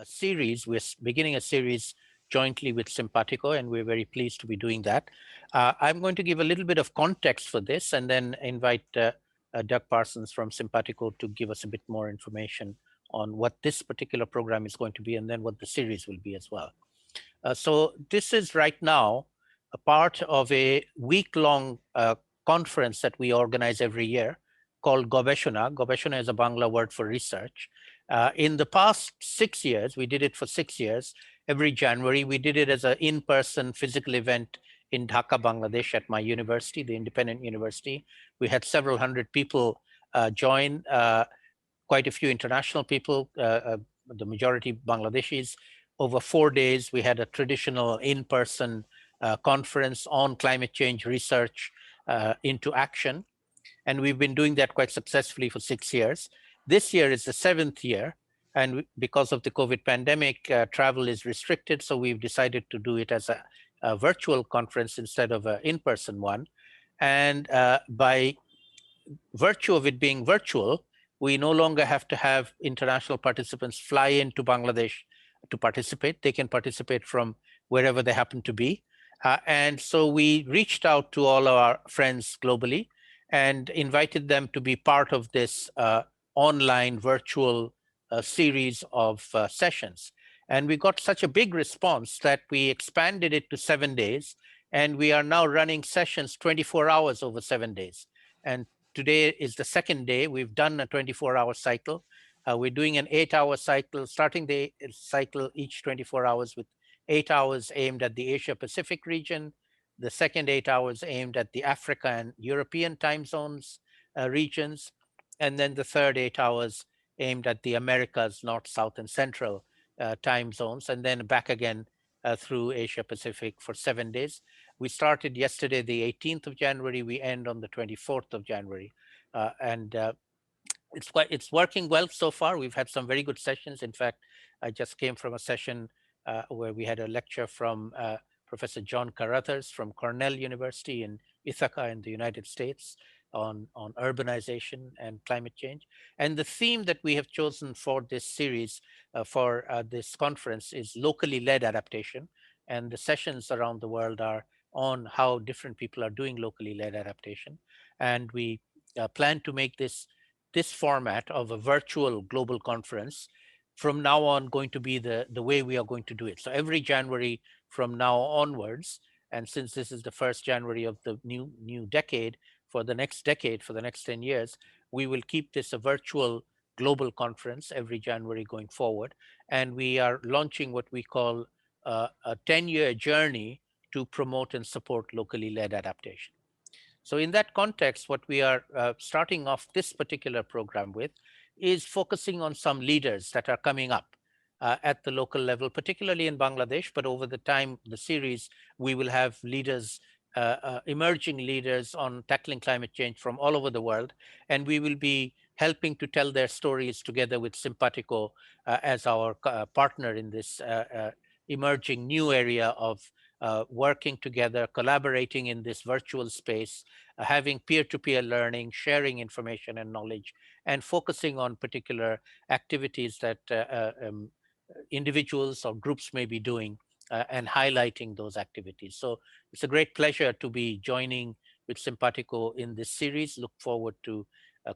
series. We're beginning a series jointly with Cimpatico, and we're very pleased to be doing that. I'm going to give a little bit of context for this and then invite Doug Parsons from Cimpatico to give us a bit more information on what this particular program is going to be and then what the series will be as well. So this is right now a part of a week-long conference that we organize every year called Gobeshona. Gobeshona is a Bangla word for research. In the past 6 years, we did it for 6 years. Every January, we did it as an in-person physical event in Dhaka, Bangladesh at my university, the independent university. We had several hundred people join, quite a few international people, the majority Bangladeshis. Over 4 days, we had a traditional in-person conference on climate change research into action. And we've been doing that quite successfully for 6 years. This year is the 7th year. And because of the COVID pandemic, travel is restricted. So we've decided to do it as a virtual conference instead of an in-person one. And by virtue of it being virtual, we no longer have to have international participants fly into Bangladesh to participate. They can participate from wherever they happen to be. And so we reached out to all our friends globally and invited them to be part of this online virtual series of sessions. And we got such a big response that we expanded it to 7 days. And we are now running sessions 24 hours over 7 days. And today is the second day. We've done a 24-hour cycle. We're doing an 8-hour cycle, starting the cycle each 24 hours with 8 hours aimed at the Asia Pacific region, the second 8 hours aimed at the Africa and European time zones regions, and then the third 8 hours aimed at the Americas, North, South, and Central time zones, and then back again through Asia Pacific for 7 days. We started yesterday, the 18th of January. We end on the 24th of January. And it's working well so far. We've had some very good sessions. In fact, I just came from a session where we had a lecture from Professor John Carruthers from Cornell University in Ithaca in the United States on urbanization and climate change. And the theme that we have chosen for this series, for this conference, is locally led adaptation. And the sessions around the world are on how different people are doing locally led adaptation. And we plan to make this format of a virtual global conference from now on going to be the way we are going to do it. So every January from now onwards, and since this is the first January of the new decade, for the next decade, for the next 10 years, we will keep this a virtual global conference every January going forward. And we are launching what we call a 10-year journey to promote and support locally led adaptation. So in that context, what we are starting off this particular program with is focusing on some leaders that are coming up at the local level, particularly in Bangladesh. But over the series, we will have leaders, emerging leaders on tackling climate change from all over the world. And we will be helping to tell their stories together with Cimpatico as our partner in this emerging new area of working together, collaborating in this virtual space, having peer-to-peer learning, sharing information and knowledge, and focusing on particular activities that individuals or groups may be doing and highlighting those activities. So it's a great pleasure to be joining with Cimpatico in this series. Look forward to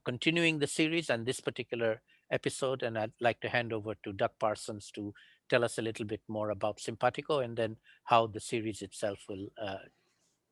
continuing the series and this particular episode. And I'd like to hand over to Doug Parsons to tell us a little bit more about Cimpatico and then how the series itself will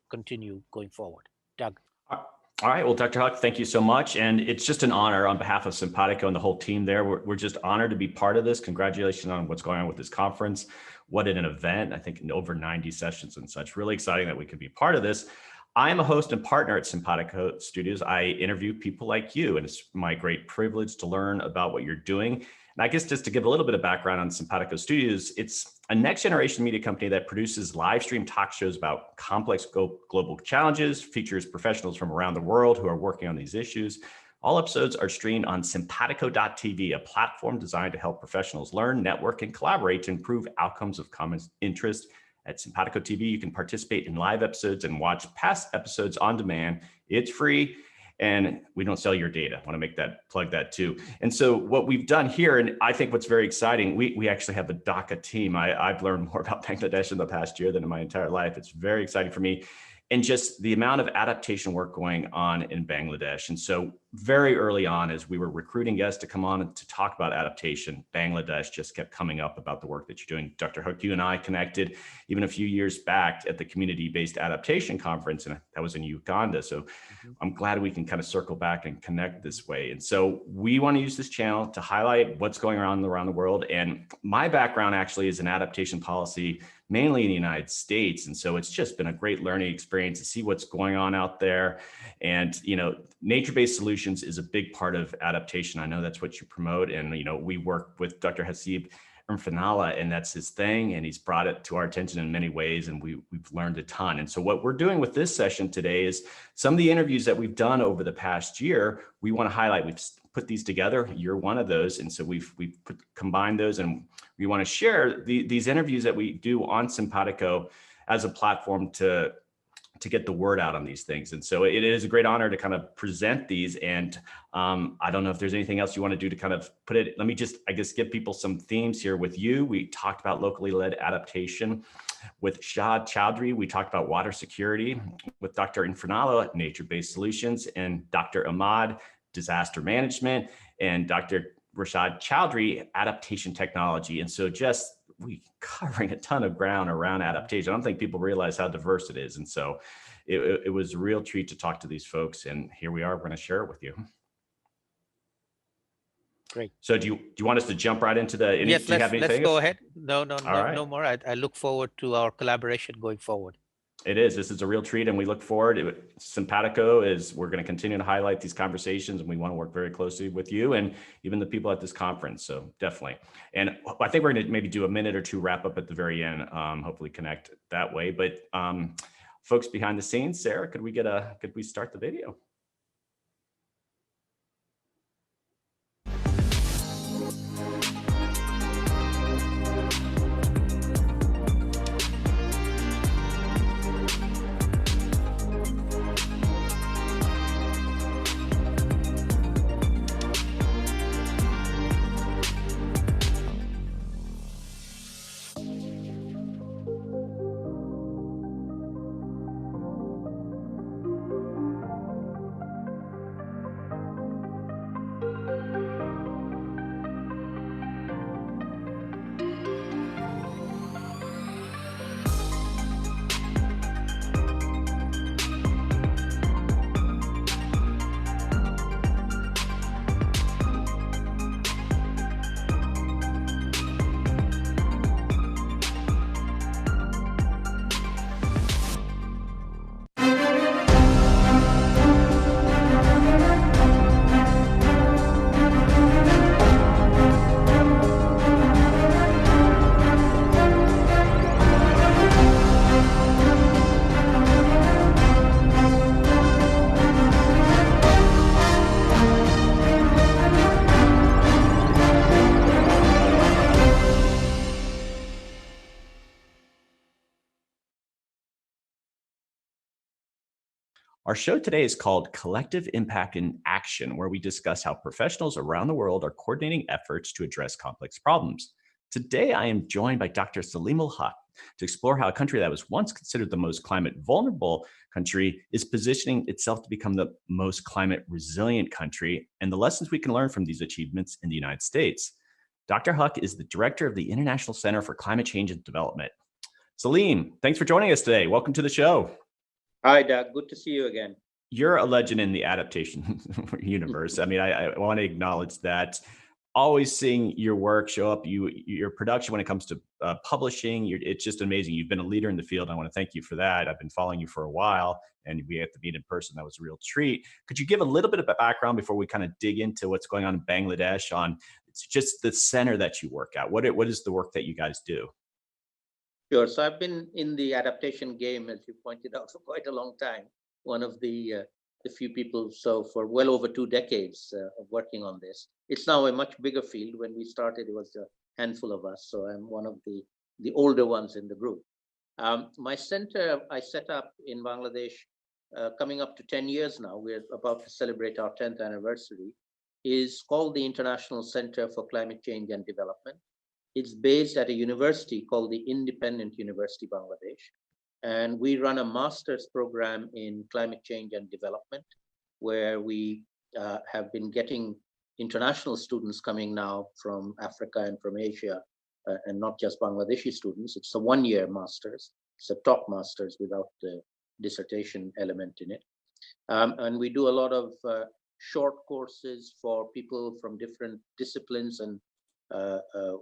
continue going forward. Doug. All right. Well, Dr. Huck, thank you so much. And it's just an honor on behalf of Cimpatico and the whole team there. We're just honored to be part of this. Congratulations on what's going on with this conference. What an event. I think in over 90 sessions and such. Really exciting that we could be part of this. I'm a host and partner at Cimpatico Studios. I interview people like you, and it's my great privilege to learn about what you're doing. And I guess just to give a little bit of background on Cimpatico Studios, it's a next generation media company that produces live stream talk shows about complex global challenges, features professionals from around the world who are working on these issues. All episodes are streamed on Cimpatico.tv, a platform designed to help professionals learn, network, and collaborate to improve outcomes of common interest. At Cimpatico TV, you can participate in live episodes and watch past episodes on demand. It's free. and we don't sell your data. I want to make that plug that too. And so what we've done here, and I think what's very exciting, we actually have a Dhaka team. I've learned more about Bangladesh in the past year than in my entire life. It's very exciting for me. And just the amount of adaptation work going on in Bangladesh. And so very early on, as we were recruiting guests to come on and to talk about adaptation, Bangladesh just kept coming up about the work that you're doing. Dr. Hook, you and I connected even a few years back at the community-based adaptation conference, and that was in Uganda. So I'm glad we can kind of circle back and connect this way. And so we want to use this channel to highlight what's going on around the world. And my background actually is in adaptation policy, mainly in the United States. And so it's just been a great learning experience to see what's going on out there. And, nature-based solutions is a big part of adaptation. I know that's what you promote. And, we work with Dr. Hasib Mfanala, and that's his thing. And he's brought it to our attention in many ways. And we've learned a ton. And so what we're doing with this session today is some of the interviews that we've done over the past year, we want to highlight. We've put these together. You're one of those. And so we've combined those, and we want to share these interviews that we do on Cimpatico as a platform to get the word out on these things. And so it is a great honor to kind of present these. And I don't know if there's anything else you want to do to kind of put it. Let me just, I guess, give people some themes here with you. We talked about locally led adaptation with Shad Chowdhury. We talked about water security with Dr. Infernalo, nature-based solutions, and Dr. Ahmad, disaster management, and Dr. Rashad Chowdhury, adaptation technology. And so we covering a ton of ground around adaptation. I don't think people realize how diverse it is. And so it was a real treat to talk to these folks. And here we are, we're going to share it with you. Great. So do you want us to jump right into the, yes, let's go ahead. No more. I look forward to our collaboration going forward. This is a real treat, and we look forward. Cimpatico we're going to continue to highlight these conversations, and we want to work very closely with you and even the people at this conference. So definitely. And I think we're going to maybe do a minute or two wrap up at the very end, hopefully connect that way. But folks behind the scenes, Sarah, could we start the video? Our show today is called Collective Impact in Action, where we discuss how professionals around the world are coordinating efforts to address complex problems. Today, I am joined by Dr. Salim Al-Haq to explore how a country that was once considered the most climate vulnerable country is positioning itself to become the most climate resilient country, and the lessons we can learn from these achievements in the United States. Dr. Huck is the director of the International Center for Climate Change and Development. Salim, thanks for joining us today. Welcome to the show. Hi, Doug. Good to see you again. You're a legend in the adaptation universe. I mean, I want to acknowledge that. Always seeing your work show up, your production when it comes to publishing, it's just amazing. You've been a leader in the field. I want to thank you for that. I've been following you for a while, and we had to meet in person. That was a real treat. Could you give a little bit of a background before we kind of dig into what's going on in Bangladesh on just the center that you work at? What is the work that you guys do? Sure. So I've been in the adaptation game, as you pointed out, for quite a long time. One of the few people, so for well over 2 decades of working on this. It's now a much bigger field. When we started, it was a handful of us. So I'm one of the older ones in the group. My center I set up in Bangladesh coming up to 10 years now. We're about to celebrate our 10th anniversary, is called the International Center for Climate Change and Development. It's based at a university called the Independent University Bangladesh. And we run a master's program in climate change and development, where we have been getting international students coming now from Africa and from Asia, and not just Bangladeshi students. It's a one-year master's. It's a top master's without the dissertation element in it. And we do a lot of short courses for people from different disciplines and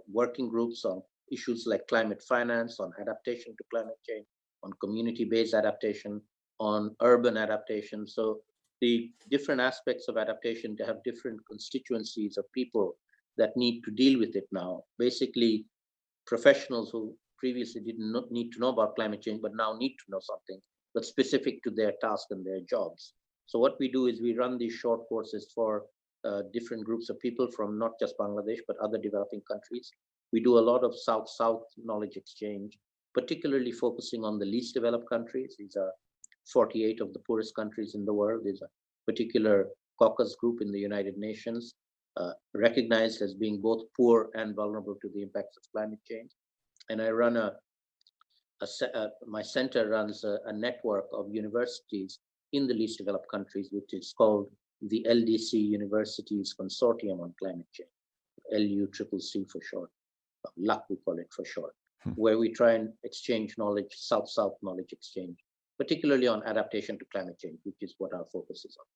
working groups on issues like climate finance, on adaptation to climate change, on community-based adaptation, on urban adaptation. So the different aspects of adaptation to have different constituencies of people that need to deal with it now. Basically, professionals who previously didn't need to know about climate change, but now need to know something, but specific to their task and their jobs. So what we do is we run these short courses for different groups of people from not just Bangladesh, but other developing countries. We do a lot of South-South knowledge exchange, particularly focusing on the least developed countries. These are 48 of the poorest countries in the world. There's a particular caucus group in the United Nations, recognized as being both poor and vulnerable to the impacts of climate change. And I run my center runs a network of universities in the least developed countries, which is called the LDC Universities Consortium on Climate Change, LUCCC for short, LUC we call it for short, where we try and exchange knowledge, South-South knowledge exchange, particularly on adaptation to climate change, which is what our focus is on.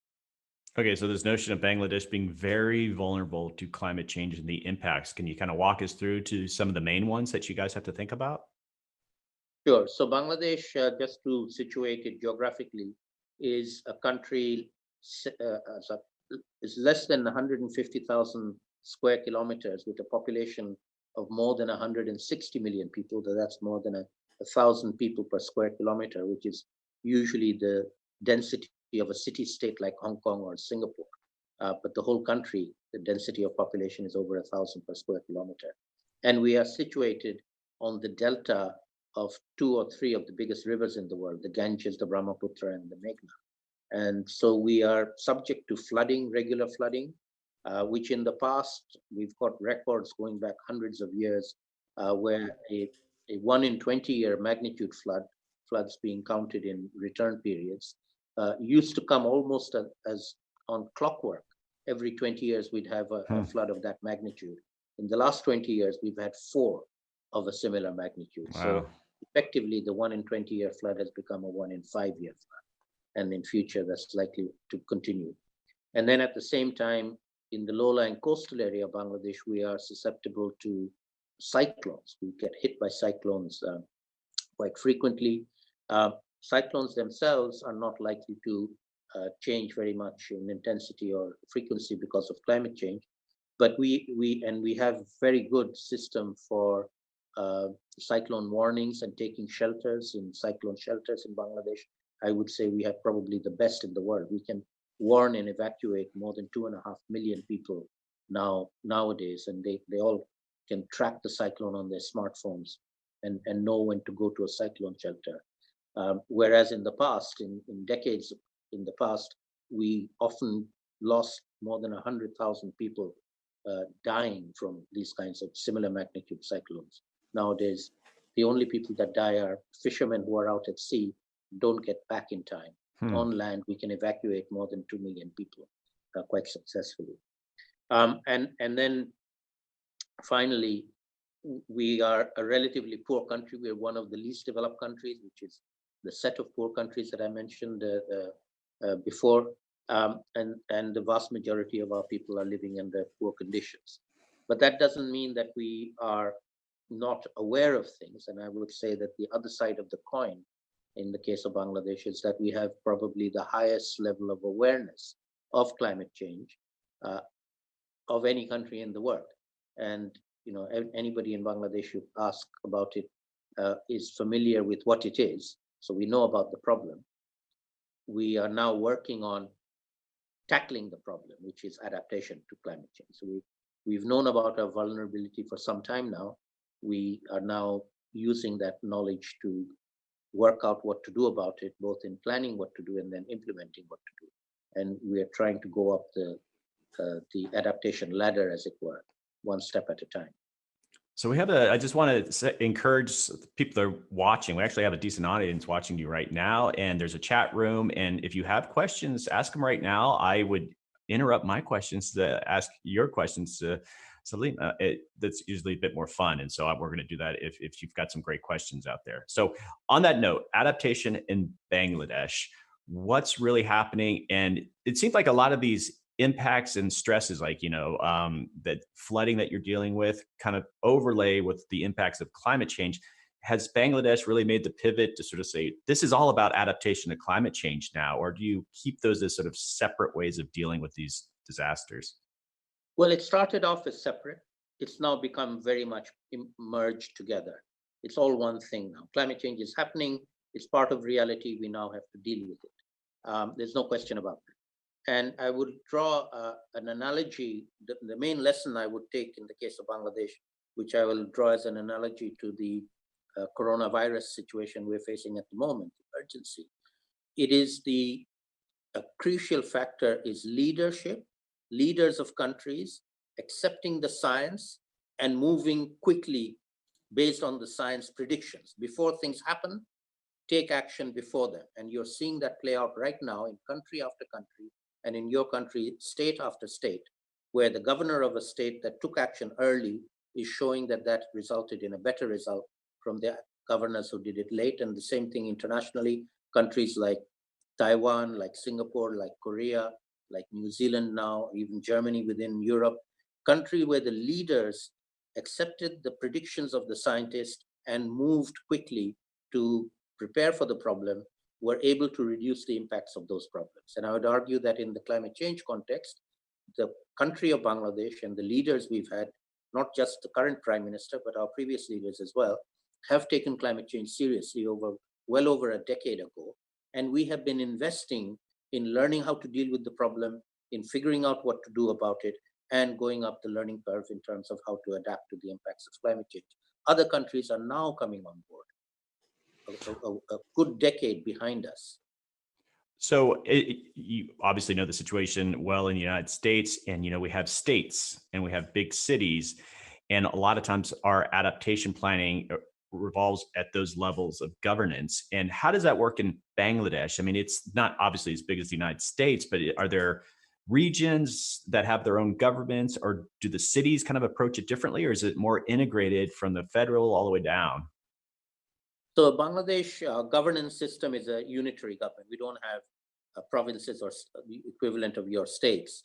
Okay, so this notion of Bangladesh being very vulnerable to climate change and the impacts, can you kind of walk us through to some of the main ones that you guys have to think about? Sure. So Bangladesh, just to situate it geographically, is a country is less than 150,000 square kilometers, with a population of more than 160 million people. That's more than 1,000 people per square kilometer, which is usually the density of a city-state like Hong Kong or Singapore. But the whole country, the density of population is over 1,000 per square kilometer. And we are situated on the delta of 2 or 3 of the biggest rivers in the world, the Ganges, the Brahmaputra, and the Meghna. And so we are subject to flooding, regular flooding, which in the past, we've got records going back hundreds of years, where a 1 in 20-year magnitude floods being counted in return periods, used to come almost as on clockwork. Every 20 years, we'd have a flood of that magnitude. In the last 20 years, we've had 4 of a similar magnitude. Wow. So effectively, the 1 in 20-year flood has become a 1 in 5-year flood. And in future, that's likely to continue. And then at the same time, in the low-lying coastal area of Bangladesh, we are susceptible to cyclones. We get hit by cyclones quite frequently. Cyclones themselves are not likely to change very much in intensity or frequency because of climate change, but we have very good system for cyclone warnings and taking shelters in cyclone shelters in Bangladesh. I would say we have probably the best in the world. We can warn and evacuate more than 2.5 million people nowadays, and they all can track the cyclone on their smartphones and know when to go to a cyclone shelter. Whereas in the past, in decades in the past, we often lost more than 100,000 people dying from these kinds of similar magnitude cyclones. Nowadays, the only people that die are fishermen who are out at sea, don't get back in time. On land, we can evacuate more than 2 million people quite successfully. And then finally, we are a relatively poor country. We're one of the least developed countries, which is the set of poor countries that I mentioned before. And the vast majority of our people are living under poor conditions. But that doesn't mean that we are not aware of things. And I would say that the other side of the coin, in the case of Bangladesh, is that we have probably the highest level of awareness of climate change of any country in the world. And anybody in Bangladesh who ask about it is familiar with what it is. So we know about the problem. We are now working on tackling the problem, which is adaptation to climate change. So we've known about our vulnerability for some time now. We are now using that knowledge to work out what to do about it, both in planning what to do and then implementing what to do. And we are trying to go up the adaptation ladder, as it were, one step at a time. So I just want to encourage people that are watching. We actually have a decent audience watching you right now, and there's a chat room. And if you have questions, ask them right now. I would interrupt my questions to ask your questions to Salim. That's usually a bit more fun. And so we're going to do that if you've got some great questions out there. So on that note, adaptation in Bangladesh, what's really happening? And it seems like a lot of these impacts and stresses, like, that flooding that you're dealing with kind of overlay with the impacts of climate change. Has Bangladesh really made the pivot to sort of say, this is all about adaptation to climate change now? Or do you keep those as sort of separate ways of dealing with these disasters? Well, it started off as separate. It's now become very much merged together. It's all one thing now. Climate change is happening. It's part of reality. We now have to deal with it. There's no question about that. And I would draw an analogy. The main lesson I would take in the case of Bangladesh, which I will draw as an analogy to the coronavirus situation we're facing at the moment, emergency. It is a crucial factor is leadership, leaders of countries accepting the science and moving quickly based on the science predictions. Before things happen, take action before them. And you're seeing that play out right now in country after country, and in your country, state after state, where the governor of a state that took action early is showing that resulted in a better result from the governors who did it late. And the same thing internationally, countries like Taiwan, like Singapore, like Korea, like New Zealand now, even Germany within Europe, country where the leaders accepted the predictions of the scientists and moved quickly to prepare for the problem, were able to reduce the impacts of those problems. And I would argue that in the climate change context, the country of Bangladesh and the leaders we've had, not just the current prime minister, but our previous leaders as well, have taken climate change seriously well over a decade ago. And we have been investing in learning how to deal with the problem, in figuring out what to do about it, and going up the learning curve in terms of how to adapt to the impacts of climate change. Other countries are now coming on board. A good decade behind us. So you obviously know the situation well in the United States, and we have states and we have big cities, and a lot of times our adaptation planning revolves at those levels of governance. And how does that work in Bangladesh? I mean, it's not obviously as big as the United States, but are there regions that have their own governments, or do the cities kind of approach it differently, or is it more integrated from the federal all the way down? So Bangladesh governance system is a unitary government. We don't have provinces or the equivalent of your states.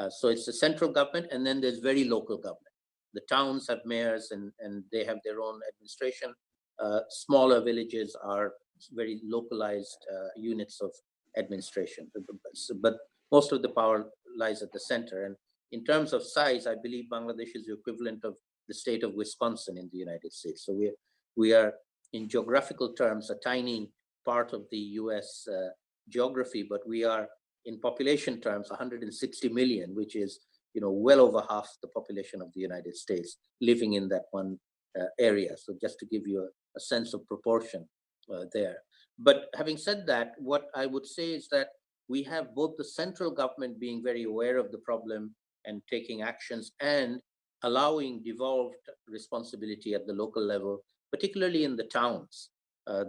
So it's the central government, and then there's very local government. The towns have mayors and they have their own administration. Smaller villages are very localized units of administration. But most of the power lies at the center. And in terms of size, I believe Bangladesh is the equivalent of the state of Wisconsin in the United States. So we are in geographical terms a tiny part of the US geography, but we are in population terms 160 million, which is well over half the population of the United States living in that one area. So just to give you a sense of proportion there. But having said that, what I would say is that we have both the central government being very aware of the problem and taking actions, and allowing devolved responsibility at the local level, particularly in the towns,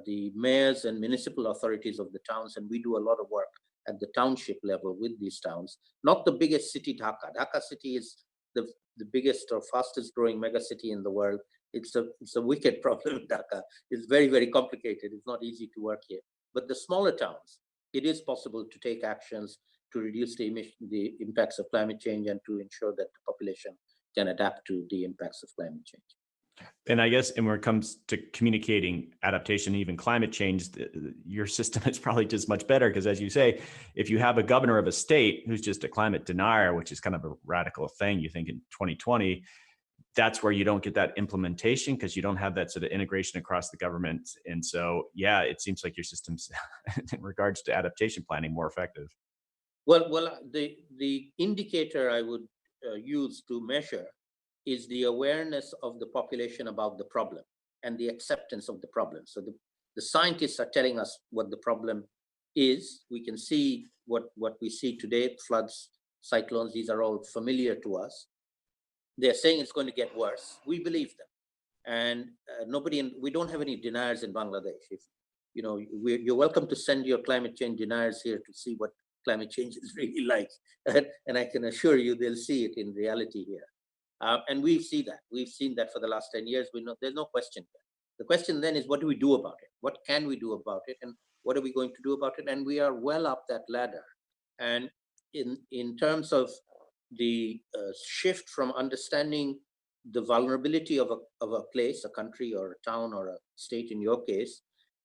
the mayors and municipal authorities of the towns. And we do a lot of work at the township level with these towns. Not the biggest city, Dhaka. Dhaka city is the biggest or fastest growing mega city in the world. It's a wicked problem, Dhaka. It's very, very complicated. It's not easy to work here. But the smaller towns, it is possible to take actions to reduce the impacts of climate change, and to ensure that the population can adapt to the impacts of climate change. And I guess, and when it comes to communicating adaptation, even climate change, your system is probably just much better, because as you say, if you have a governor of a state who's just a climate denier, which is kind of a radical thing, you think in 2020, that's where you don't get that implementation, because you don't have that sort of integration across the government. And so, yeah, it seems like your system's in regards to adaptation planning more effective. Well, the indicator I would use to measure is the awareness of the population about the problem and the acceptance of the problem. So The scientists are telling us what the problem is. We can see what we see today, floods, cyclones, these are all familiar to us. They're saying it's going to get worse. We believe them. And we don't have any deniers in Bangladesh. If you're welcome to send your climate change deniers here to see what climate change is really like. And I can assure you they'll see it in reality here. And we see that. We've seen that for the last 10 years. We know there's no question there. The question then is, what do we do about it? What can we do about it? And what are we going to do about it? And we are well up that ladder. And in terms of the shift from understanding the vulnerability of a place, a country or a town or a state in your case,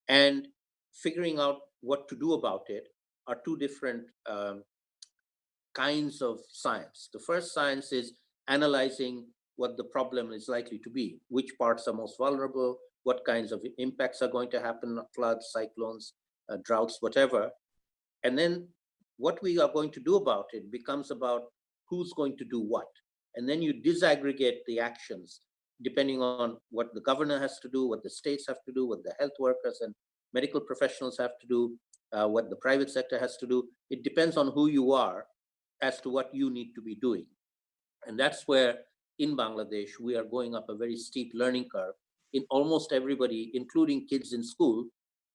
and figuring out what to do about it are two different kinds of science. The first science is analyzing what the problem is likely to be, which parts are most vulnerable, what kinds of impacts are going to happen, floods, cyclones, droughts, whatever. And then what we are going to do about it becomes about who's going to do what. And then you disaggregate the actions depending on what the governor has to do, what the states have to do, what the health workers and medical professionals have to do, what the private sector has to do. It depends on who you are as to what you need to be doing. And that's where in Bangladesh, we are going up a very steep learning curve in almost everybody, including kids in school,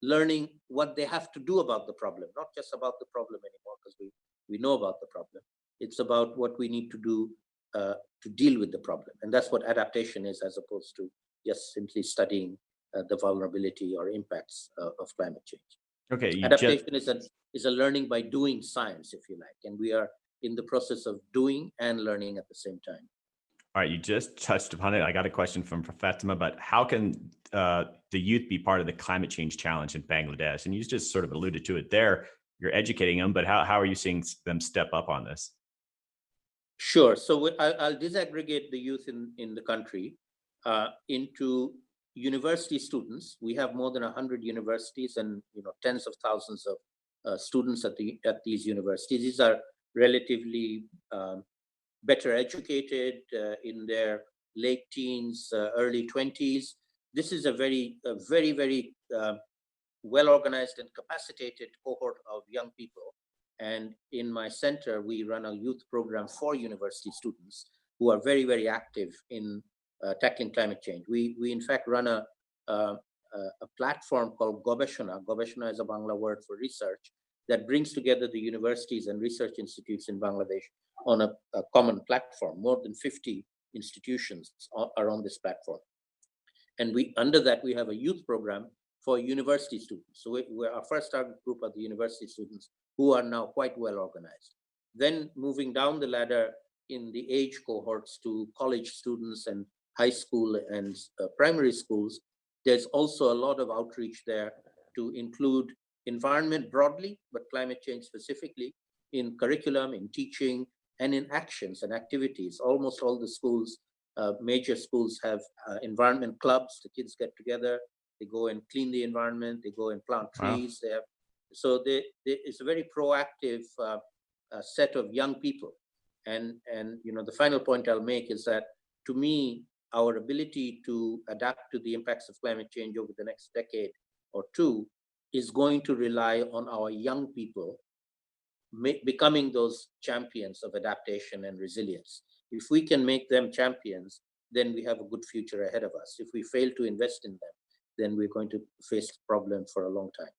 learning what they have to do about the problem, not just about the problem anymore, because we know about the problem. It's about what we need to do to deal with the problem. And that's what adaptation is, as opposed to just simply studying the vulnerability or impacts of climate change. Okay. Adaptation is a learning by doing science, if you like. And we are in the process of doing and learning at the same time. All right, you just touched upon it. I got a question from Fatima, but how can the youth be part of the climate change challenge in Bangladesh? And you just sort of alluded to it there. You're educating them, but how are you seeing them step up on this? Sure. So I'll disaggregate the youth in the country into university students. We have more than 100 universities and tens of thousands of students at these universities. These are relatively better educated, in their late teens, early 20s. This is a very, very well-organized and capacitated cohort of young people. And in my center, we run a youth program for university students who are very, very active in tackling climate change. We in fact run a platform called Gobeshona. Gobeshona is a Bangla word for research that brings together the universities and research institutes in Bangladesh on a common platform. More than 50 institutions are on this platform. And under that, we have a youth program for university students. So our first target group are the university students who are now quite well organized. Then moving down the ladder in the age cohorts to college students and high school and primary schools, there's also a lot of outreach there to include environment broadly, but climate change specifically, in curriculum, in teaching, and in actions and activities. Almost all the schools, major schools, have environment clubs. The kids get together, they go and clean the environment, they go and plant trees. Wow. So it's a very proactive set of young people. And the final point I'll make is that, to me, our ability to adapt to the impacts of climate change over the next decade or two is going to rely on our young people becoming those champions of adaptation and resilience. If we can make them champions, then we have a good future ahead of us. If we fail to invest in them, then we're going to face the problem for a long time.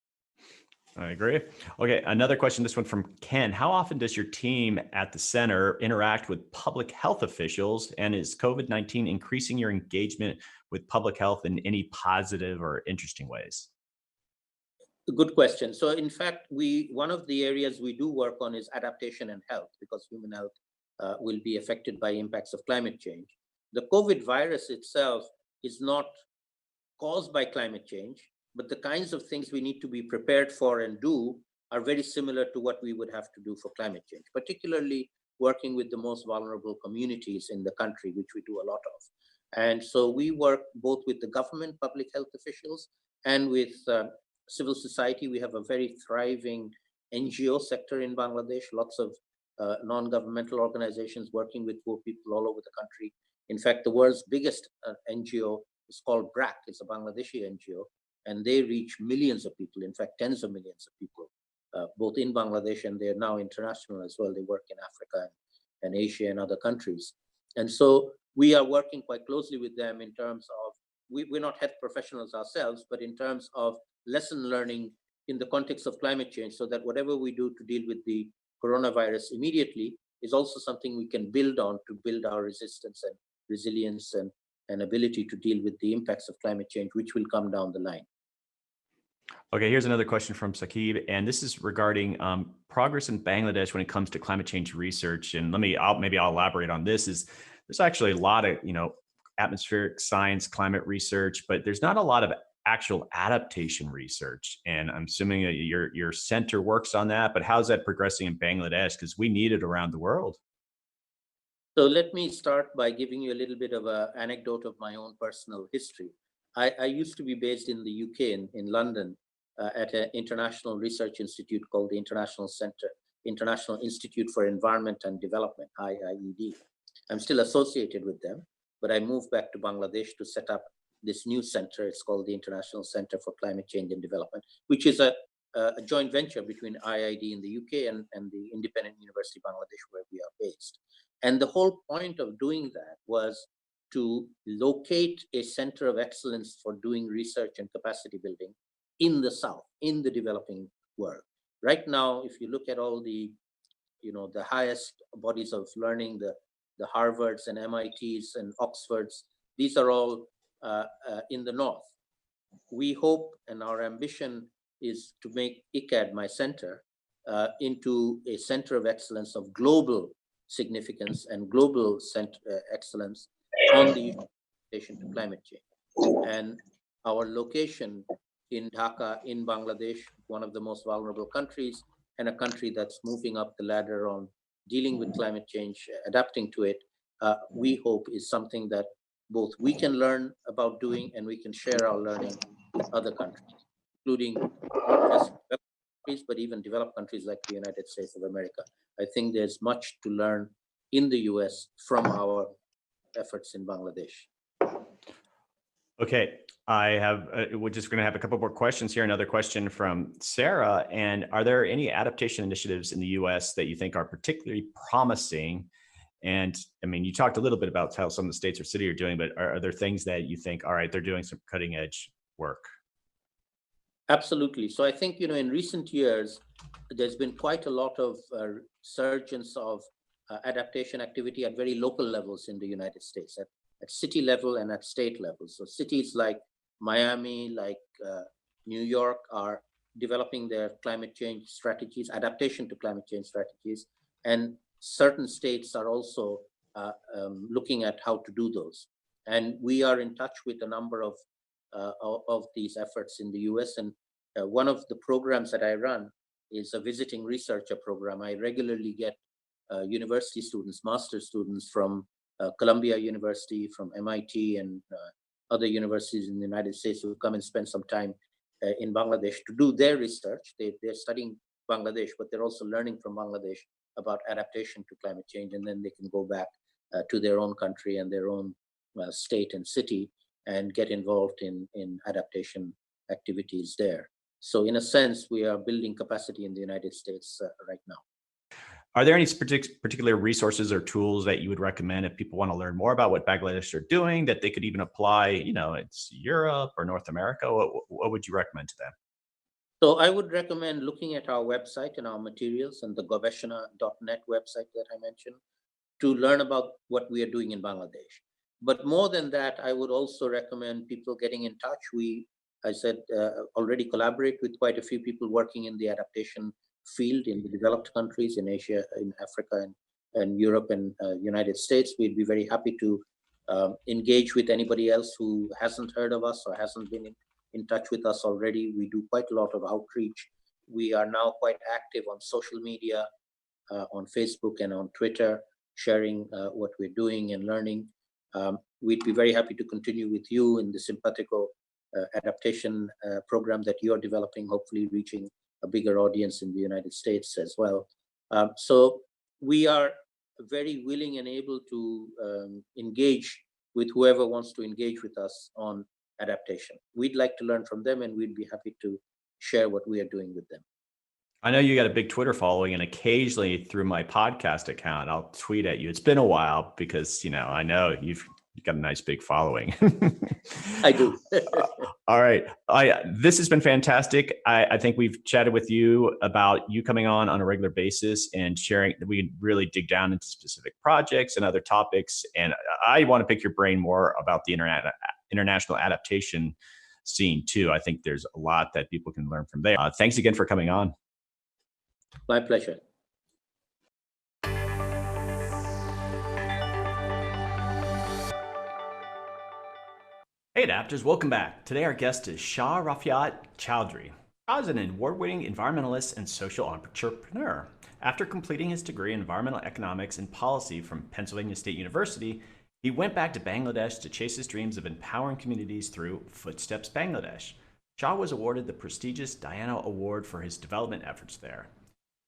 I agree. Okay, another question, this one from Ken. How often does your team at the center interact with public health officials? And is COVID-19 increasing your engagement with public health in any positive or interesting ways? Good question. So in fact, one of the areas we do work on is adaptation and health, because human health will be affected by impacts of climate change. The COVID virus itself is not caused by climate change, but the kinds of things we need to be prepared for and do are very similar to what we would have to do for climate change, particularly working with the most vulnerable communities in the country, which we do a lot of. And so we work both with the government, public health officials, and with civil society. We have a very thriving NGO sector in Bangladesh, lots of non-governmental organizations working with poor people all over the country. In fact, the world's biggest NGO is called BRAC. It's a Bangladeshi NGO. and they reach millions of people, in fact, tens of millions of people, both in Bangladesh, and they're now international as well. They work in Africa and Asia and other countries. And so we are working quite closely with them in terms of, we're not health professionals ourselves, but in terms of lesson learning in the context of climate change, so that whatever we do to deal with the coronavirus immediately is also something we can build on to build our resistance and resilience and ability to deal with the impacts of climate change, which will come down the line. Okay, here's another question from Saqib, and this is regarding progress in Bangladesh when it comes to climate change research. And maybe I'll elaborate on this. Is there's actually a lot of atmospheric science, climate research, but there's not a lot of actual adaptation research. And I'm assuming that your center works on that. But how's that progressing in Bangladesh? Because we need it around the world. So let me start by giving you a little bit of an anecdote of my own personal history. I used to be based in the UK, in London, at an international research institute called the International Institute for Environment and Development, IIED. I'm still associated with them, but I moved back to Bangladesh to set up this new center. It's called the International Center for Climate Change and Development, which is a joint venture between IIED in the UK and the Independent University of Bangladesh, where we are based. And the whole point of doing that was to locate a center of excellence for doing research and capacity building in the South, in the developing world. Right now, if you look at all the highest bodies of learning, the Harvards and MITs and Oxfords, these are all in the North. We hope, and our ambition is to make ICAD, my center, into a center of excellence of global significance and global excellence on the adaptation to climate change. And our location in Dhaka, in Bangladesh, one of the most vulnerable countries, and a country that's moving up the ladder on dealing with climate change, adapting to it, we hope is something that both we can learn about doing and we can share our learning with other countries, including not just developed countries, but even developed countries like the United States of America. I think there's much to learn in the US from our efforts in Bangladesh. Okay, we're just going to have a couple more questions here. Another question from Sarah. And are there any adaptation initiatives in the US that you think are particularly promising? And I mean, you talked a little bit about how some of the states or city are doing, but are there things that you think, all right, they're doing some cutting edge work? Absolutely. So I think, in recent years, there's been quite a lot of surgence of adaptation activity at very local levels in the United States, at city level and at state level. So cities like Miami, like New York are developing their climate change strategies, adaptation to climate change strategies, and certain states are also looking at how to do those. And we are in touch with a number of these efforts in the US. And one of the programs that I run is a visiting researcher program. I regularly get university students, master's students from Columbia University, from MIT, and other universities in the United States who come and spend some time in Bangladesh to do their research. They're studying Bangladesh, but they're also learning from Bangladesh about adaptation to climate change. And then they can go back to their own country and their own state and city and get involved in adaptation activities there. So in a sense, we are building capacity in the United States right now. Are there any particular resources or tools that you would recommend if people want to learn more about what Bangladesh are doing, that they could even apply, it's Europe or North America? What would you recommend to them? So I would recommend looking at our website and our materials and the Gobeshona.net website that I mentioned to learn about what we are doing in Bangladesh. But more than that, I would also recommend people getting in touch. I said, already collaborate with quite a few people working in the adaptation field in the developed countries, in Asia, in Africa, and Europe and United States. We'd be very happy to engage with anybody else who hasn't heard of us or hasn't been in touch with us already. We do quite a lot of outreach. We are now quite active on social media, on Facebook and on Twitter, sharing what we're doing and learning. We'd be very happy to continue with you in the Cimpatico adaptation program that you're developing, hopefully reaching a bigger audience in the United States as well. So we are very willing and able to engage with whoever wants to engage with us on adaptation. We'd like to learn from them, and we'd be happy to share what we are doing with them. I know you got a big Twitter following, and occasionally through my podcast account, I'll tweet at you. It's been a while because, I know you've got a nice big following. I do. All right. This has been fantastic. I think we've chatted with you about you coming on a regular basis and sharing. We can really dig down into specific projects and other topics. And I want to pick your brain more about the international adaptation scene too. I think there's a lot that people can learn from there. Thanks again for coming on. My pleasure. Hey adapters, welcome back. Today our guest is Shah Rafiat Chowdhury. Shah is an award-winning environmentalist and social entrepreneur. After completing his degree in environmental economics and policy from Pennsylvania State University, he went back to Bangladesh to chase his dreams of empowering communities through Footsteps Bangladesh. Shah was awarded the prestigious Diana Award for his development efforts there.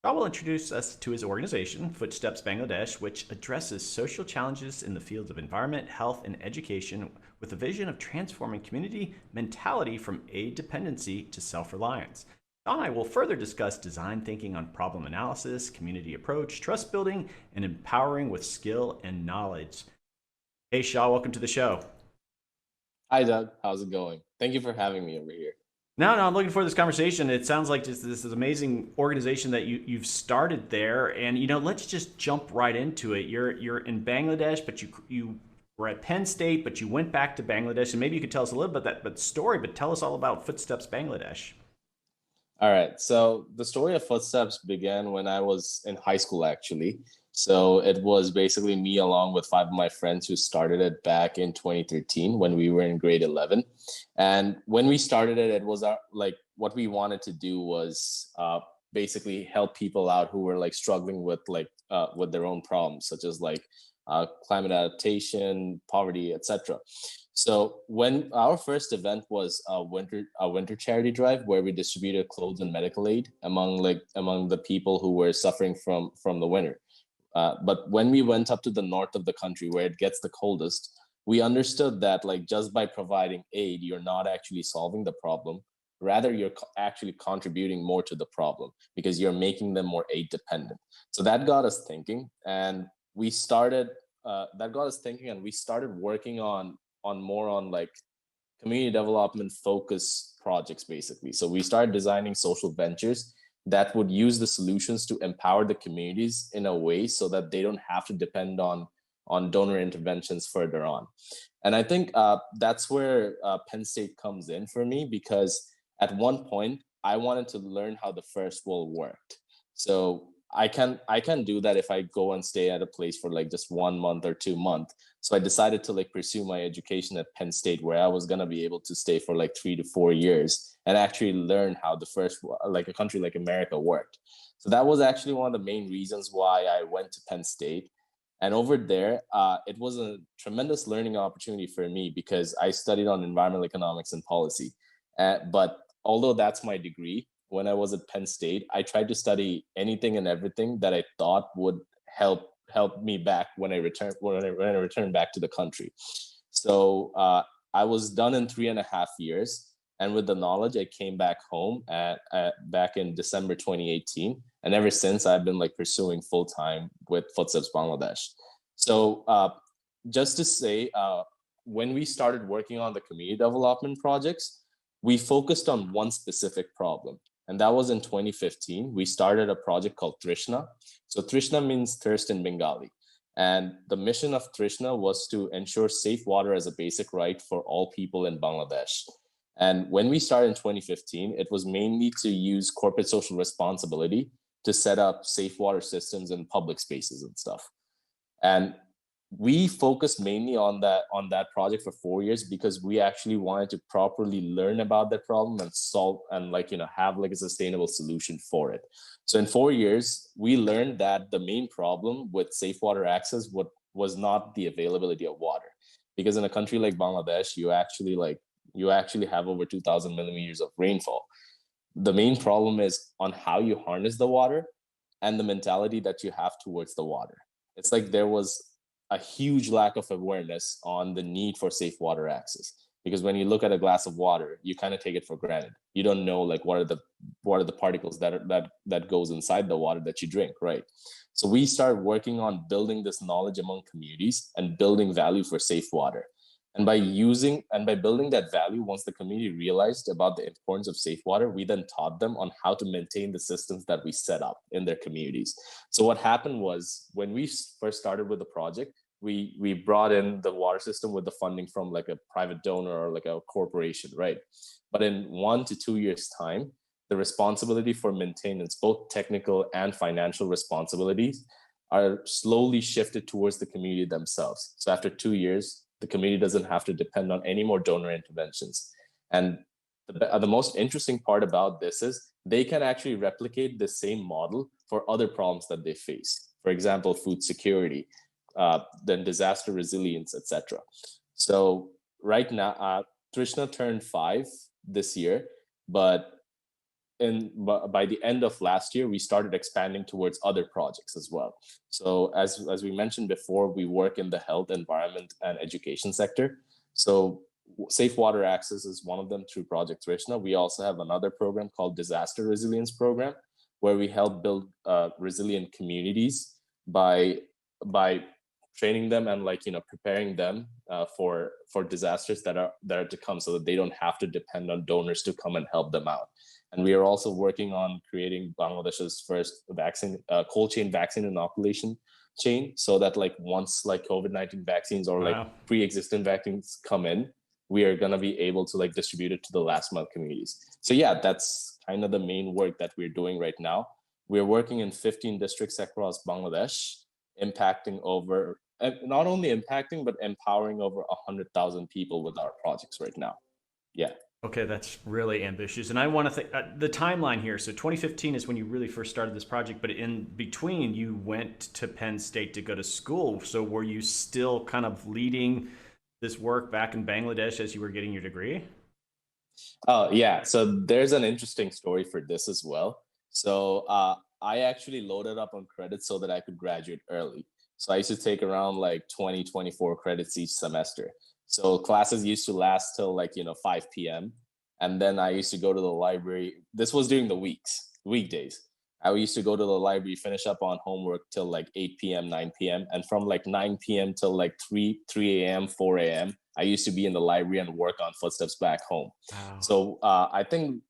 Shah will introduce us to his organization, Footsteps Bangladesh, which addresses social challenges in the fields of environment, health, and education with a vision of transforming community mentality from aid dependency to self-reliance. Shah and I will further discuss design thinking on problem analysis, community approach, trust building, and empowering with skill and knowledge. Hey Shah, welcome to the show. Hi Doug, how's it going? Thank you for having me over here. No, I'm looking for this conversation. It sounds like this is amazing organization that you've started there, and let's just jump right into it. You're in Bangladesh, but you were at Penn State, but you went back to Bangladesh, and maybe you could tell us a little bit about that story. But tell us all about Footsteps Bangladesh. All right, so the story of Footsteps began when I was in high school, actually. So it was basically me along with 5 of my friends who started it back in 2013 when we were in grade 11. And when we started it, it was what we wanted to do was basically help people out who were struggling with their own problems, such as climate adaptation, poverty, etc. So when our first event was a winter charity drive where we distributed clothes and medical aid among the people who were suffering from the winter. But when we went up to the north of the country where it gets the coldest, we understood that just by providing aid, you're not actually solving the problem. Rather, you're actually contributing more to the problem because you're making them more aid dependent. So that got us thinking, and we started working on community development focused projects, basically. So we started designing social ventures that would use the solutions to empower the communities in a way so that they don't have to depend on donor interventions further on. And I think that's where Penn State comes in for me, because at one point I wanted to learn how the first world worked. So I can do that if I go and stay at a place for just 1 month or 2 months. So I decided to pursue my education at Penn State, where I was gonna be able to stay for 3 to 4 years and actually learn how the first a country like America worked. So that was actually one of the main reasons why I went to Penn State. And over there, it was a tremendous learning opportunity for me because I studied on environmental economics and policy. But although that's my degree, when I was at Penn State, I tried to study anything and everything that I thought would help me back when I returned back to the country. So I was done in 3.5 years. And with the knowledge, I came back home back in December 2018. And ever since, I've been pursuing full-time with Footsteps Bangladesh. So just to say, when we started working on the community development projects, we focused on one specific problem. And that was in 2015. We started a project called Trishna. So Trishna means thirst in Bengali. And the mission of Trishna was to ensure safe water as a basic right for all people in Bangladesh. And when we started in 2015, it was mainly to use corporate social responsibility to set up safe water systems in public spaces and stuff. And we focused mainly on that project for 4 years because we actually wanted to properly learn about that problem and solve and have a sustainable solution for it. So in 4 years, we learned that the main problem with safe water access was not the availability of water, because in a country like Bangladesh, you actually have over 2,000 millimeters of rainfall. The main problem is on how you harness the water and the mentality that you have towards the water. It's there was a huge lack of awareness on the need for safe water access. because when you look at a glass of water, you kind of take it for granted. You don't know like what are the particles that goes inside the water that you drink, right? So we started working on building this knowledge among communities and building value for safe water. And by building that value, once the community realized about the importance of safe water, we then taught them on how to maintain the systems that we set up in their communities. So what happened was, when we first started with the project, we brought in the water system with the funding from like a private donor or like a corporation, right? But in 1 to 2 years' time, the responsibility for maintenance, both technical and financial responsibilities, are slowly shifted towards the community themselves. So after 2 years, the community doesn't have to depend on any more donor interventions. And the most interesting part about this is they can actually replicate the same model for other problems that they face. For example, food security, then disaster resilience, etc. So right now, Trishna turned 5 this year, but by the end of last year, we started expanding towards other projects as well. So as we mentioned before, we work in the health, environment, and education sector. So safe water access is one of them through Project Trishna. We also have another program called Disaster Resilience Program, where we help build resilient communities by training them and preparing them for disasters that are to come, so that they don't have to depend on donors to come and help them out. And we are also working on creating Bangladesh's first vaccine, cold chain vaccine inoculation chain, so that once COVID-19 vaccines or pre-existing vaccines come in, we are going to be able to distribute it to the last mile communities. So yeah, that's kind of the main work that we're doing right now. We're working in 15 districts across Bangladesh, impacting over, not only impacting, but empowering over 100,000 people with our projects right now. Yeah. Okay, that's really ambitious. And I want to think the timeline here. So 2015 is when you really first started this project, but in between you went to Penn State to go to school. So were you still kind of leading this work back in Bangladesh as you were getting your degree? Oh, yeah. So there's an interesting story for this as well. So I actually loaded up on credits so that I could graduate early. So I used to take around 20, 24 credits each semester. So classes used to last till 5 p.m. And then I used to go to the library. This was during the weekdays. I used to go to the library, finish up on homework till 8 p.m., 9 p.m. And from 9 p.m. till 3 a.m., 4 a.m., I used to be in the library and work on Footsteps back home. Wow. So I think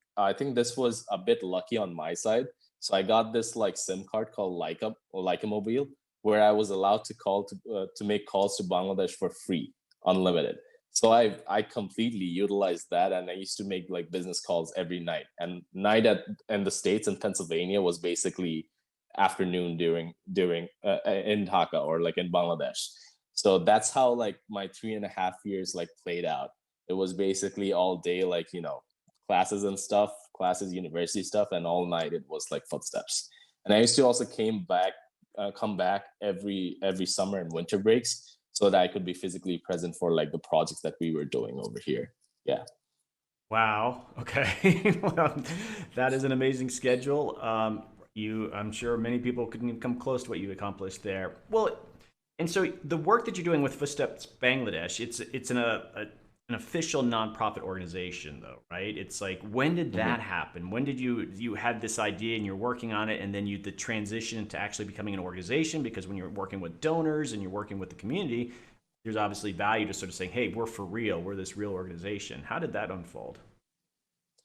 this was a bit lucky on my side. So I got this SIM card called Leica Mobile, where I was allowed to make calls to Bangladesh for free, unlimited. So I completely utilized that, and I used to make business calls every night. And night in the States, in Pennsylvania, was basically afternoon during in Dhaka or in Bangladesh. So that's how my 3.5 years played out. It was basically all day classes and stuff, university stuff, and all night it was Footsteps. And I used to also come back every summer and winter breaks, so that I could be physically present for the projects that we were doing over here. Yeah. Wow. Okay. Well, that is an amazing schedule. I'm sure many people couldn't even come close to what you accomplished there. Well, and so the work that you're doing with Footsteps Bangladesh, it's an official nonprofit organization, though, right? It's when did that happen? When did you had this idea and you're working on it, and then the transition to actually becoming an organization? Because when you're working with donors and you're working with the community, there's obviously value to sort of saying, hey, we're for real, we're this real organization. How did that unfold?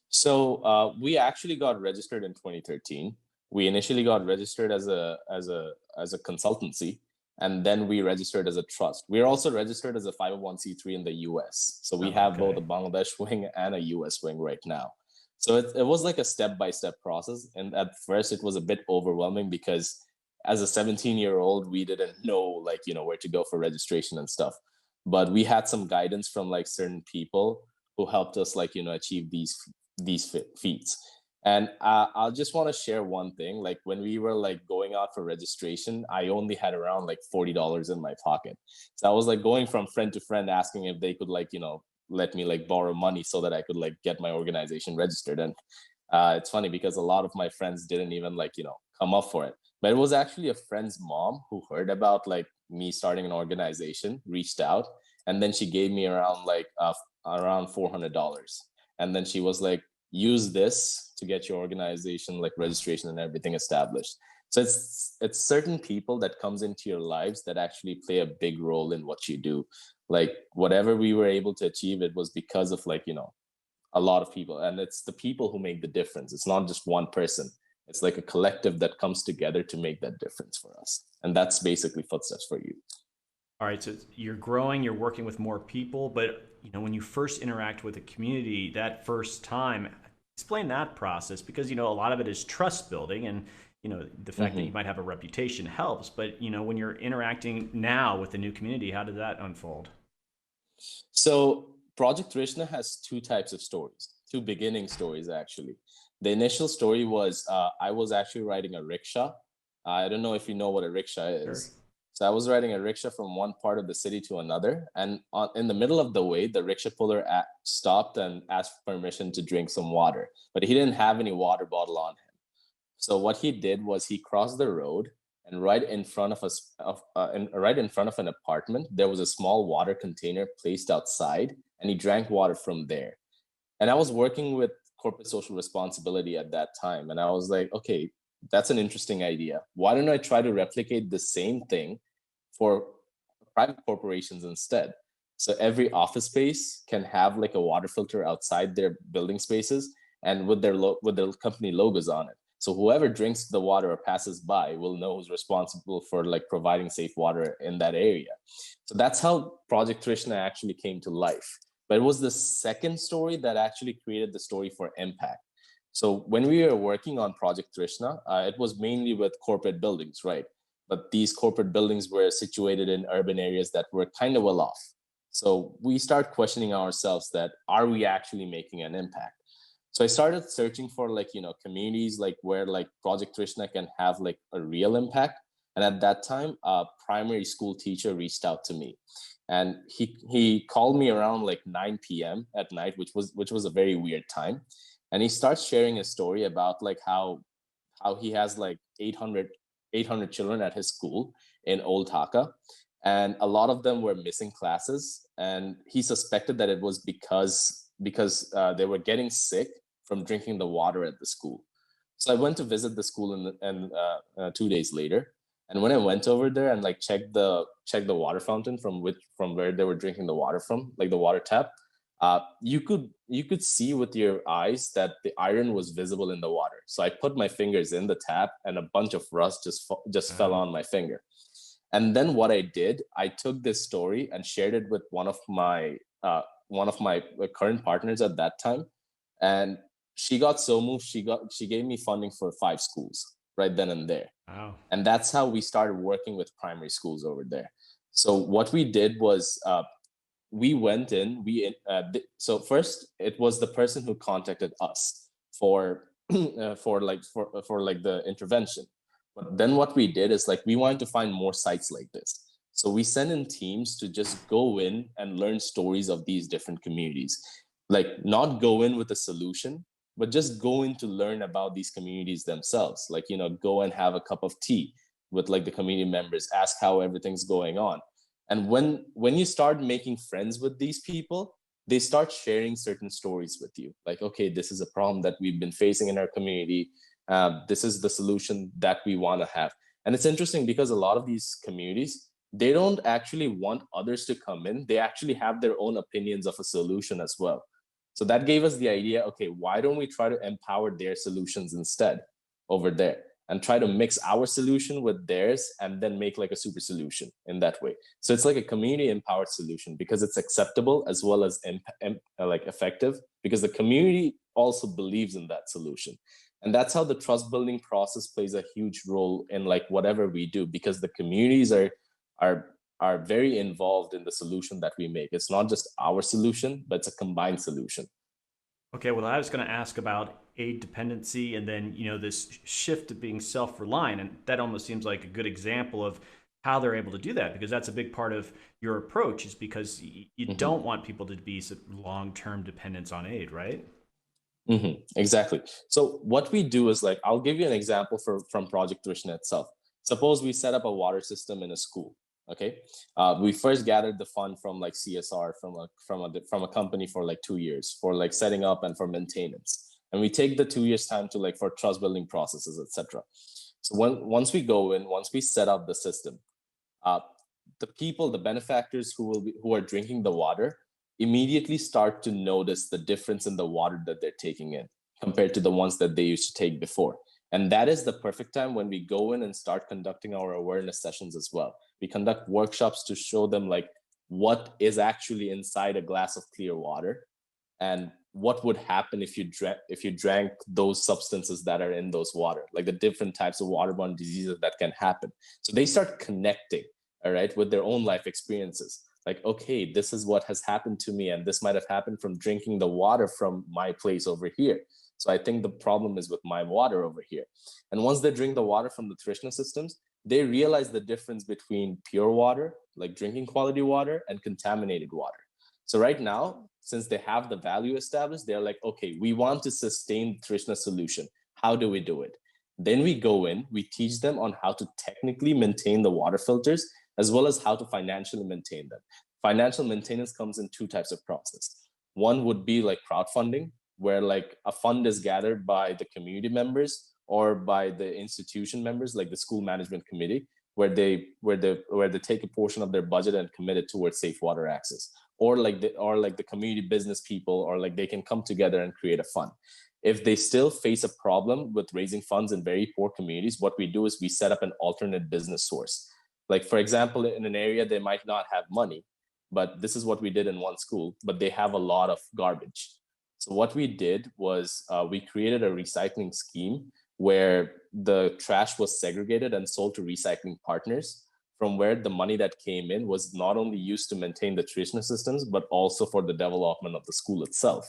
So we actually got registered in 2013. We initially got registered as a consultancy, and then we registered as a trust. We are also registered as a 501c3 in the US. So we have both a Bangladesh wing and a US wing right now. So it was a step-by-step process. And at first it was a bit overwhelming, because as a 17-year-old, we didn't know where to go for registration and stuff. But we had some guidance from certain people who helped us achieve these feats. And I just want to share one thing. When we were going out for registration, I only had around $40 in my pocket. So I was going from friend to friend, asking if they could let me borrow money so that I could get my organization registered. And it's funny because a lot of my friends didn't even come up for it. But it was actually a friend's mom who heard about me starting an organization, reached out, and then she gave me around around $400. And then she was like, use this to get your organization like registration and everything established. So it's certain people that comes into your lives that actually play a big role in what you do. Like whatever we were able to achieve, it was because of like, a lot of people, and it's the people who make the difference. It's not just one person. It's like a collective that comes together to make that difference for us. And that's basically Footsteps for You. All right, so you're growing, you're working with more people, but when you first interact with a community that first time, explain that process, because a lot of it is trust building, and the fact that you might have a reputation helps, but when you're interacting now with the new community, how did that unfold? So Project Trishna has two types of stories, two beginning stories actually. The initial story was I was actually riding a rickshaw. I don't know if you know what a rickshaw is. Sure. So I was riding a rickshaw from one part of the city to another, and in the middle of the way, the rickshaw puller stopped and asked permission to drink some water, but he didn't have any water bottle on him. So what he did was he crossed the road, and right in front of us, right in front of an apartment, there was a small water container placed outside, and he drank water from there. And I was working with corporate social responsibility at that time, and I was like, okay, that's an interesting idea. Why don't I try to replicate the same thing for private corporations instead? So every office space can have like a water filter outside their building spaces, and with their company logos on it. So whoever drinks the water or passes by will know who's responsible for like providing safe water in that area. So that's how Project Trishna actually came to life. But it was the second story that actually created the story for impact. So when we were working on Project Trishna, it was mainly with corporate buildings, right? But these corporate buildings were situated in urban areas that were kind of well off. So we start questioning ourselves that, are we actually making an impact? So I started searching for communities like where like Project Trishna can have like a real impact. And at that time, a primary school teacher reached out to me. And he called me around like 9 p.m. at night, which was a very weird time. And he starts sharing a story about like how he has like 800 children at his school in Old Dhaka, and a lot of them were missing classes, and he suspected that it was because they were getting sick from drinking the water at the school. So I went to visit the school 2 days later, and when I went over there and like checked the water fountain from where they were drinking the water from, like the water tap, you could see with your eyes that the iron was visible in the water. So I put my fingers in the tap, and a bunch of rust just fell on my finger. And then what I did, I took this story and shared it with one of my current partners at that time, and she got so moved, she gave me funding for 5 schools right then and there. Wow. And that's how we started working with primary schools over there. So what we did was we went in. So first it was the person who contacted us for the intervention. But then what we did is like we wanted to find more sites like this. So we sent in teams to just go in and learn stories of these different communities. Like not go in with a solution, but just go in to learn about these communities themselves. Like, go and have a cup of tea with like the community members, ask how everything's going on. And when you start making friends with these people, they start sharing certain stories with you. Like, okay, this is a problem that we've been facing in our community. This is the solution that we want to have. And it's interesting because a lot of these communities, they don't actually want others to come in. They actually have their own opinions of a solution as well. So that gave us the idea, okay, why don't we try to empower their solutions instead over there and try to mix our solution with theirs and then make like a super solution in that way. So it's like a community empowered solution because it's acceptable as well as like effective, because the community also believes in that solution. And that's how the trust building process plays a huge role in like whatever we do, because the communities are very involved in the solution that we make. It's not just our solution, but it's a combined solution. Okay, well, I was going to ask about aid dependency and then, this shift to being self-reliant. And that almost seems like a good example of how they're able to do that, because that's a big part of your approach, is because you don't want people to be long-term dependents on aid, right? Exactly. So what we do is like, I'll give you an example from Project Trishna itself. Suppose we set up a water system in a school. Okay, we first gathered the fund from like CSR from a company for like 2 years for like setting up and for maintenance, and we take the 2 years time to like for trust building processes, etc. So once we go in, once we set up the system, the people, the benefactors who are drinking the water immediately start to notice the difference in the water that they're taking in compared to the ones that they used to take before. And that is the perfect time when we go in and start conducting our awareness sessions as well. We conduct workshops to show them like what is actually inside a glass of clear water and what would happen if you drank those substances that are in those water, like the different types of waterborne diseases that can happen. So they start connecting, all right, with their own life experiences. Like, okay, this is what has happened to me, and this might have happened from drinking the water from my place over here. So I think the problem is with my water over here. And once they drink the water from the Trishna systems, they realize the difference between pure water, like drinking quality water, and contaminated water. So right now, since they have the value established, they're like, okay, we want to sustain the Trishna solution. How do we do it? Then we go in, we teach them on how to technically maintain the water filters, as well as how to financially maintain them. Financial maintenance comes in two types of process. One would be like crowdfunding, where like a fund is gathered by the community members or by the institution members, like the school management committee, where they take a portion of their budget and commit it towards safe water access, or like the community business people, or like they can come together and create a fund. If they still face a problem with raising funds in very poor communities, what we do is we set up an alternate business source. Like, for example, in an area they might not have money, but this is what we did in one school, but they have a lot of garbage. So what we did was we created a recycling scheme where the trash was segregated and sold to recycling partners, from where the money that came in was not only used to maintain the Trishna systems, but also for the development of the school itself.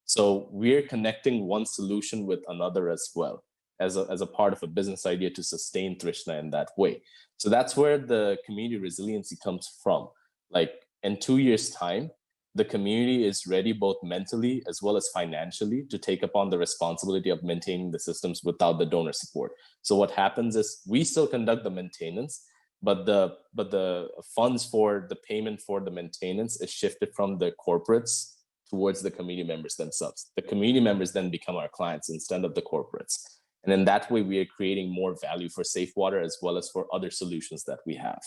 So we're connecting one solution with another as well, as a part of a business idea to sustain Trishna in that way. So that's where the community resiliency comes from. Like, in 2 years' time, the community is ready both mentally as well as financially to take upon the responsibility of maintaining the systems without the donor support. So what happens is we still conduct the maintenance, but the funds for the payment for the maintenance is shifted from the corporates towards the community members themselves. The community members then become our clients instead of the corporates. And in that way, we are creating more value for safe water as well as for other solutions that we have.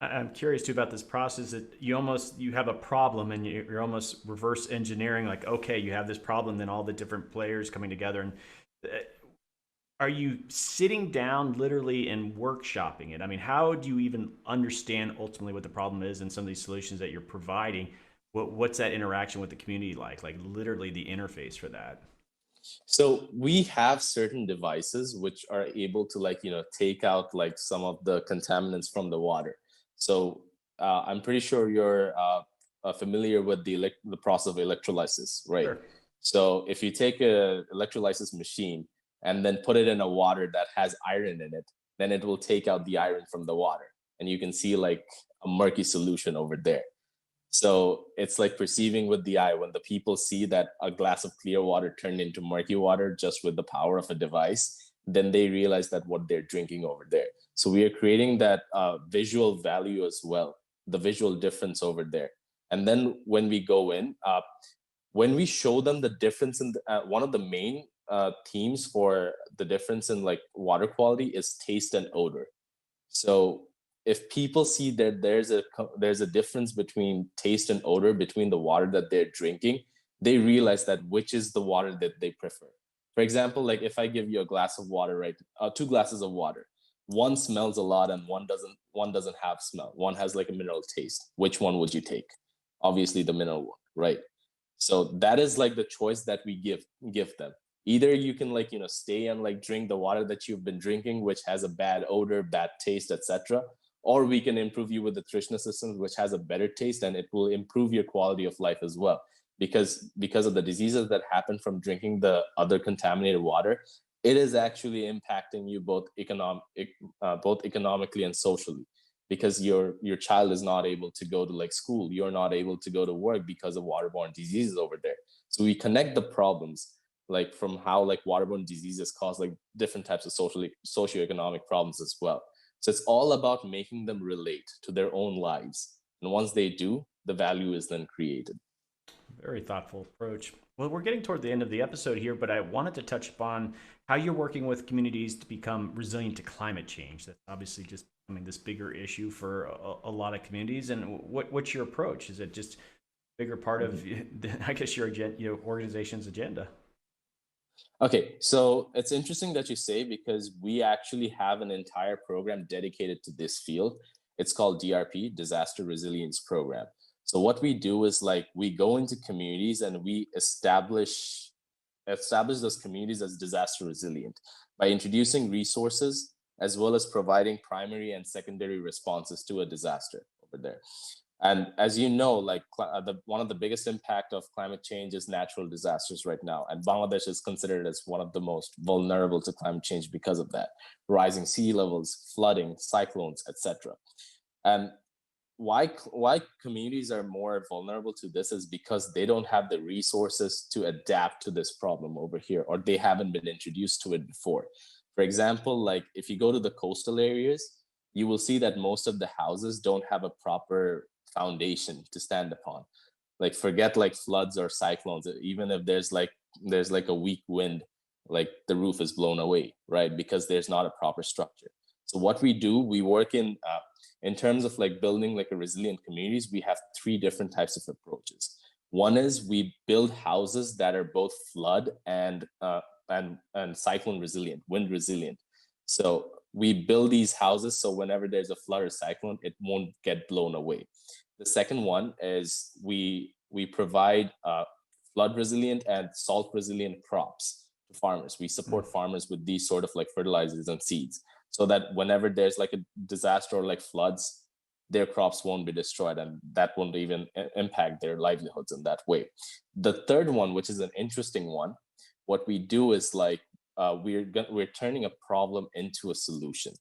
I'm curious too about this process that you have a problem and you're almost reverse engineering, like, okay, you have this problem, then all the different players coming together. And are you sitting down literally and workshopping it? I mean, how do you even understand ultimately what the problem is and some of these solutions that you're providing? What's that interaction with the community like literally the interface for that? So we have certain devices which are able to take out like some of the contaminants from the water. So I'm pretty sure you're familiar with the process of electrolysis, right? Sure. So if you take a electrolysis machine and then put it in a water that has iron in it, then it will take out the iron from the water, and you can see like a murky solution over there. So it's like perceiving with the eye. When the people see that a glass of clear water turned into murky water just with the power of a device, then they realize that what they're drinking over there. So we are creating that visual value as well, the visual difference over there. And then when we go in, when we show them the difference in one of the main themes for the difference in like water quality is taste and odor. So if people see that there's a difference between taste and odor between the water that they're drinking, they realize that which is the water that they prefer. For example, like if I give you a glass of water, right, 2 glasses of water, one smells a lot and one doesn't have smell. One has like a mineral taste. Which one would you take? Obviously the mineral one, right? So that is like the choice that we give them. Either you can stay and like drink the water that you've been drinking, which has a bad odor, bad taste, etc., or we can improve you with the Trishna systems, which has a better taste, and it will improve your quality of life as well. Because of the diseases that happen from drinking the other contaminated water, it is actually impacting you both economically and socially. Because your child is not able to go to like school, you're not able to go to work because of waterborne diseases over there. So we connect the problems, like from how like waterborne diseases cause like different types of socioeconomic problems as well. So it's all about making them relate to their own lives. And once they do, the value is then created. Very thoughtful approach. Well, we're getting toward the end of the episode here, but I wanted to touch upon how you're working with communities to become resilient to climate change. That's obviously just becoming this bigger issue for a lot of communities. And what's your approach? Is it just a bigger part of, I guess, your organization's agenda? Okay, so it's interesting that you say, because we actually have an entire program dedicated to this field. It's called DRP, Disaster Resilience Program. So what we do is like we go into communities and we establish those communities as disaster resilient by introducing resources as well as providing primary and secondary responses to a disaster over there. And as you know, like one of the biggest impact of climate change is natural disasters right now. And Bangladesh is considered as one of the most vulnerable to climate change because of that. Rising sea levels, flooding, cyclones, etc. And why communities are more vulnerable to this is because they don't have the resources to adapt to this problem over here, or they haven't been introduced to it before. For example, like if you go to the coastal areas, you will see that most of the houses don't have a proper foundation to stand upon. Like forget like floods or cyclones, even if there's like a weak wind, like the roof is blown away, right? Because there's not a proper structure. So what we do, we work in terms of like building like a resilient communities. We have three different types of approaches. One is we build houses that are both flood and cyclone resilient, wind resilient. So we build these houses so whenever there's a flood or cyclone, it won't get blown away. The second one is we provide flood resilient and salt resilient crops to farmers. We support farmers with these sort of like fertilizers and seeds, so that whenever there's like a disaster or like floods, their crops won't be destroyed and that won't even impact their livelihoods in that way. The third one, which is an interesting one, what we do is like we're turning a problem into a solution.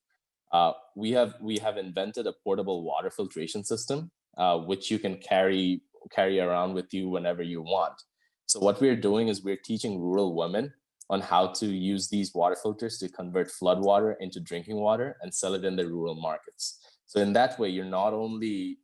We have invented a portable water filtration system, which you can carry around with you whenever you want. So what we're doing is we're teaching rural women on how to use these water filters to convert flood water into drinking water and sell it in the rural markets. So in that way, you're not only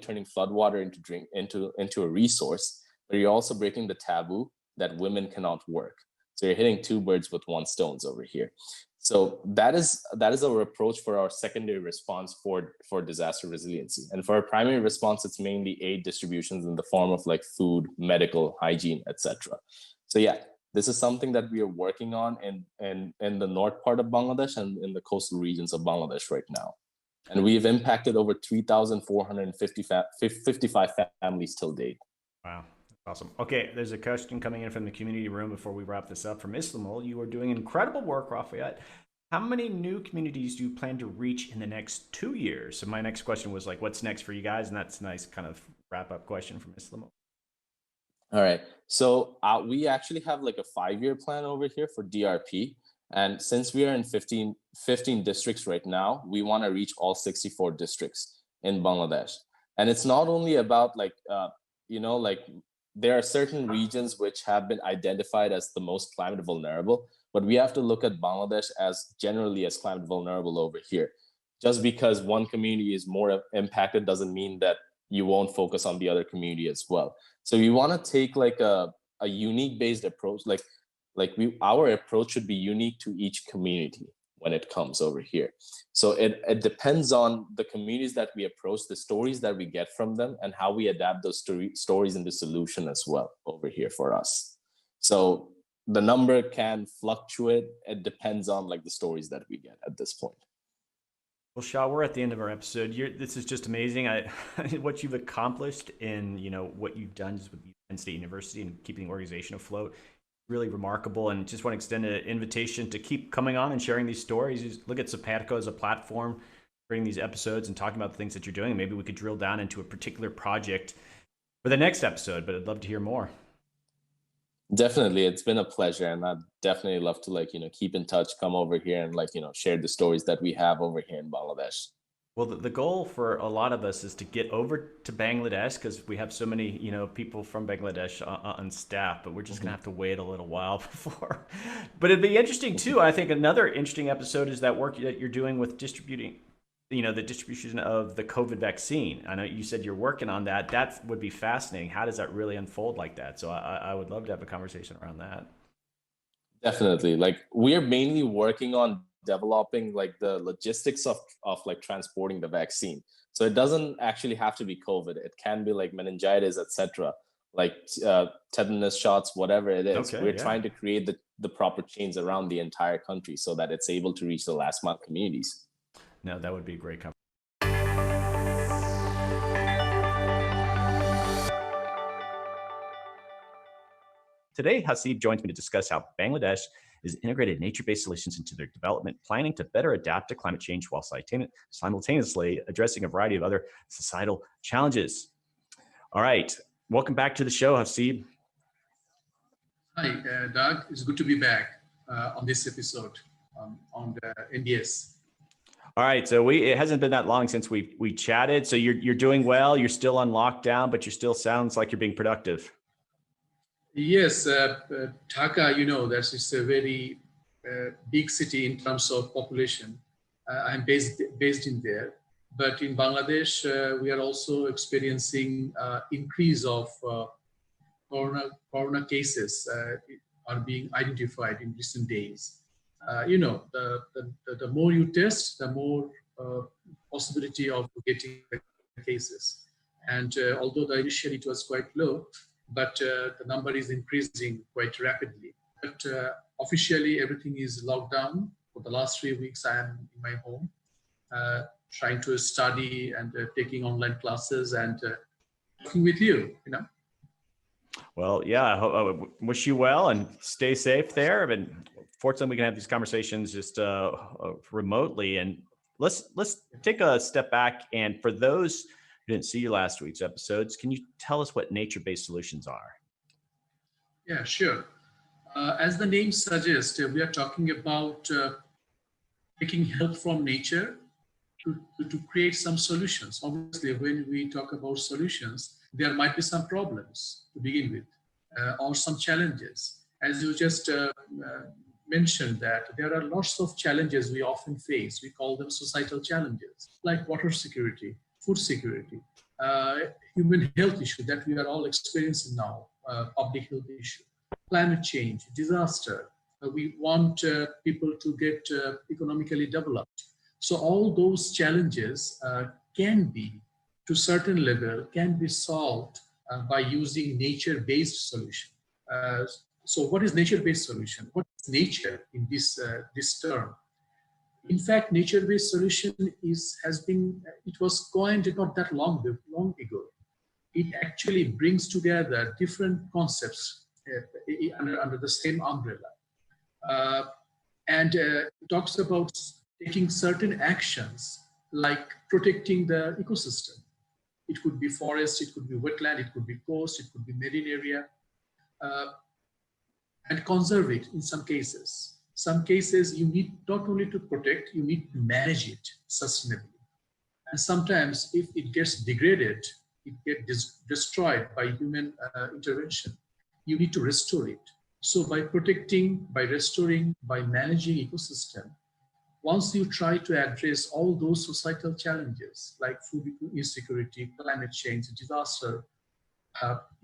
turning flood water into a resource, but you're also breaking the taboo that women cannot work. So you're hitting two birds with one stone over here. So that is our approach for our secondary response for disaster resiliency. And for our primary response, it's mainly aid distributions in the form of like food, medical, hygiene, etc. So yeah, this is something that we are working on in the north part of Bangladesh and in the coastal regions of Bangladesh right now. And we've impacted over 3,455 families till date. Wow. Awesome. Okay, there's a question coming in from the community room before we wrap this up from Islamul. You are doing incredible work, Rafayat. How many new communities do you plan to reach in the next 2 years? So my next question was like, what's next for you guys? And that's a nice kind of wrap-up question from Islamul. All right. So we actually have like a 5-year plan over here for DRP. And since we are in 15 districts right now, we want to reach all 64 districts in Bangladesh. And it's not only about like, there are certain regions which have been identified as the most climate vulnerable, but we have to look at Bangladesh as generally as climate vulnerable over here. Just because one community is more impacted doesn't mean that you won't focus on the other community as well. So we want to take like a unique based approach, our approach should be unique to each community when it comes over here. So it depends on the communities that we approach, the stories that we get from them, and how we adapt those stories into solution as well over here for us. So the number can fluctuate. It depends on like the stories that we get at this point. Well, Shah, we're at the end of our episode. This is just amazing. What you've accomplished in what you've done just with Penn State University and keeping the organization afloat, really remarkable. And just want to extend an invitation to keep coming on and sharing these stories. Just look at Cimpatico as a platform, bringing these episodes and talking about the things that you're doing. Maybe we could drill down into a particular project for the next episode, but I'd love to hear more. Definitely. It's been a pleasure. And I'd definitely love to keep in touch, come over here and share the stories that we have over here in Bangladesh. Well, the goal for a lot of us is to get over to Bangladesh because we have so many, people from Bangladesh on staff, but we're just going to have to wait a little while before. But it'd be interesting too. I think another interesting episode is that work that you're doing with distributing, the distribution of the COVID vaccine. I know you said you're working on that. That would be fascinating. How does that really unfold like that? So I would love to have a conversation around that. Definitely. Like we are mainly working on developing like the logistics of like transporting the vaccine. So it doesn't actually have to be COVID. It can be like meningitis, etc. Like tetanus shots, whatever it is. Okay, We're yeah. trying to create the proper chains around the entire country so that it's able to reach the last mile communities. No, that would be a great conversation. Today, Hasib joins me to discuss how Bangladesh is integrated nature-based solutions into their development, planning to better adapt to climate change while simultaneously addressing a variety of other societal challenges. All right, welcome back to the show, Hasib. Hi, Doug. It's good to be back on this episode on the NDS. All right, so it hasn't been that long since we chatted. So you're doing well. You're still on lockdown, but you still sounds like you're being productive. Yes, Dhaka, it's a very big city in terms of population. I'm based in there, but in Bangladesh, we are also experiencing increase of corona cases are being identified in recent days. The more you test, the more possibility of getting cases. And although initially it was quite low, but the number is increasing quite rapidly. But officially, everything is locked down. For the last 3 weeks, I am in my home, trying to study and taking online classes and talking with you, Well, yeah, I wish you well and stay safe there. But fortunately, we can have these conversations just remotely. And let's take a step back. And for those who didn't see last week's episodes, can you tell us what nature-based solutions are? Yeah, sure. As the name suggests, we are talking about taking help from nature to create some solutions. Obviously, when we talk about solutions, there might be some problems to begin with, or some challenges. As you just mentioned, that there are lots of challenges we often face. We call them societal challenges, like water security, food security, human health issue that we are all experiencing now, public health issue, climate change, disaster. We want people to get economically developed. So all those challenges can be, to certain level, can be solved by using nature-based solution. So what is nature-based solution? What is nature in this term? In fact, nature-based solution it was coined not that long ago. It actually brings together different concepts under the same umbrella. And it talks about taking certain actions like protecting the ecosystem. It could be forest, it could be wetland, it could be coast, it could be marine area, and conserve it in some cases. Some cases you need not only to protect, you need to manage it sustainably. And sometimes if it gets degraded, it gets destroyed by human intervention, you need to restore it. So by protecting, by restoring, by managing ecosystem, once you try to address all those societal challenges like food insecurity, climate change, disaster,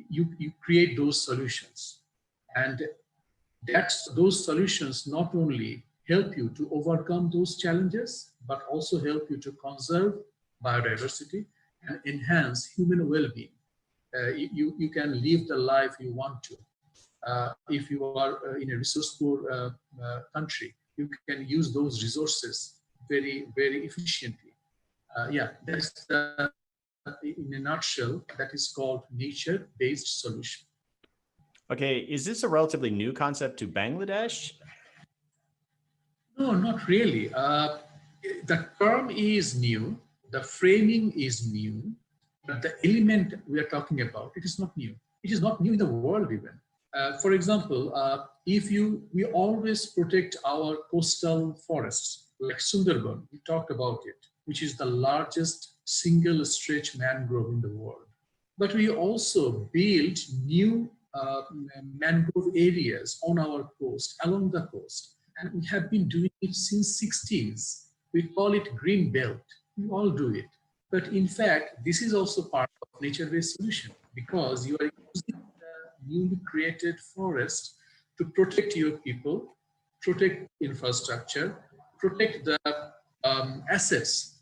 you create those solutions. And those solutions not only help you to overcome those challenges, but also help you to conserve biodiversity and enhance human well-being. You can live the life you want to. If you are in a resource-poor country, you can use those resources very, very efficiently. That's in a nutshell, that is called nature-based solution. Okay, is this a relatively new concept to Bangladesh? No, not really. The term is new, the framing is new, but the element we are talking about, it is not new. It is not new in the world even. For example, we always protect our coastal forests, like Sundarban, we talked about it. which is the largest single stretch mangrove in the world. But we also built new mangrove areas on our coast, along the coast. And we have been doing it since 60s. We call it green belt. We all do it. But in fact, this is also part of nature-based solution, because you are using the newly created forest to protect your people, protect infrastructure, protect the assets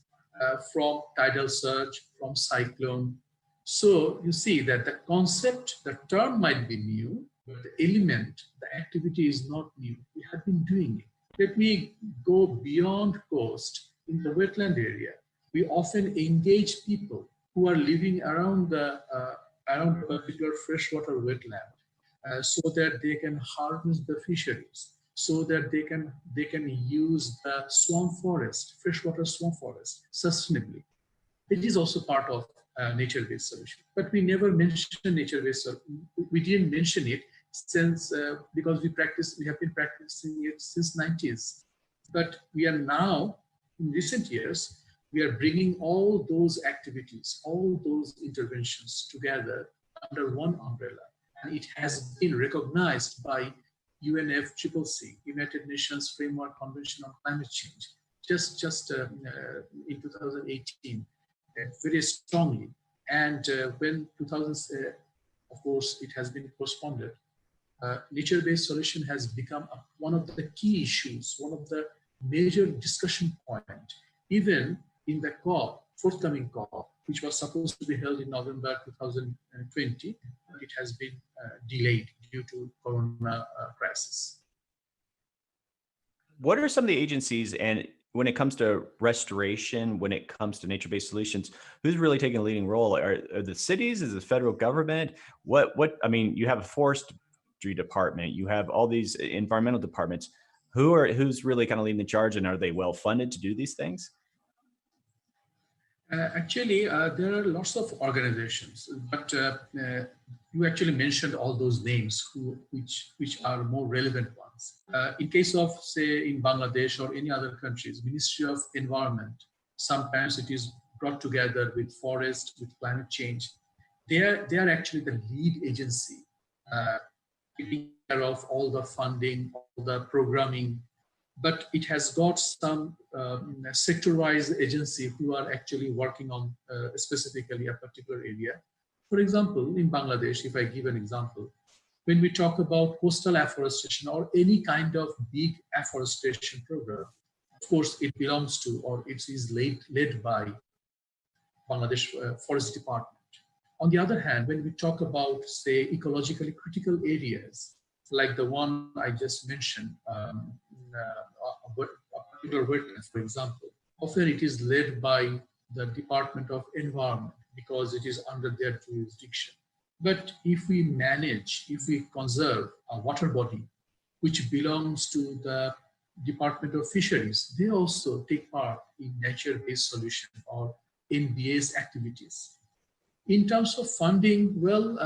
from tidal surge, from cyclone. So you see that the concept, the term might be new, but the element, the activity is not new. We have been doing it. Let me go beyond coast in the wetland area. We often engage people who are living around around a particular freshwater wetland, so that they can harvest the fisheries, so that they can use the swamp forest, freshwater swamp forest, sustainably. It is also part of nature-based solution. But we never mentioned nature-based. We didn't mention it since because we have been practicing it since 90s. But we are now, in recent years, we are bringing all those activities, all those interventions together under one umbrella. And it has been recognized by UNFCCC, United Nations Framework Convention on Climate Change, just in 2018, very strongly. And when 2000, of course, it has been postponed. Nature-based solution has become one of the key issues, one of the major discussion point, even in the COP, forthcoming COP, which was supposed to be held in November 2020, but it has been delayed due to Corona crisis. What are some of the agencies, and when it comes to restoration, when it comes to nature-based solutions, who's really taking a leading role? Are the cities? Is the federal government? I mean, you have a forestry department, you have all these environmental departments. Who's really kind of leading the charge, and are they well funded to do these things? Actually, there are lots of organizations, but you actually mentioned all those names which are more relevant ones. In case of, say, in Bangladesh or any other countries, Ministry of Environment, sometimes it is brought together with forest, with climate change. They are actually the lead agency, taking care of all the funding, all the programming. But it has got some sector-wise agency who are actually working on specifically a particular area. For example, in Bangladesh, if I give an example, when we talk about coastal afforestation or any kind of big afforestation program, of course, it belongs to, or it is led by Bangladesh Forest Department. On the other hand, when we talk about, say, ecologically critical areas, like the one I just mentioned, a particular wetland, for example, often it is led by the Department of Environment because it is under their jurisdiction. But if we manage, if we conserve a water body which belongs to the Department of Fisheries, they also take part in nature-based solution or NBS activities. In terms of funding, well,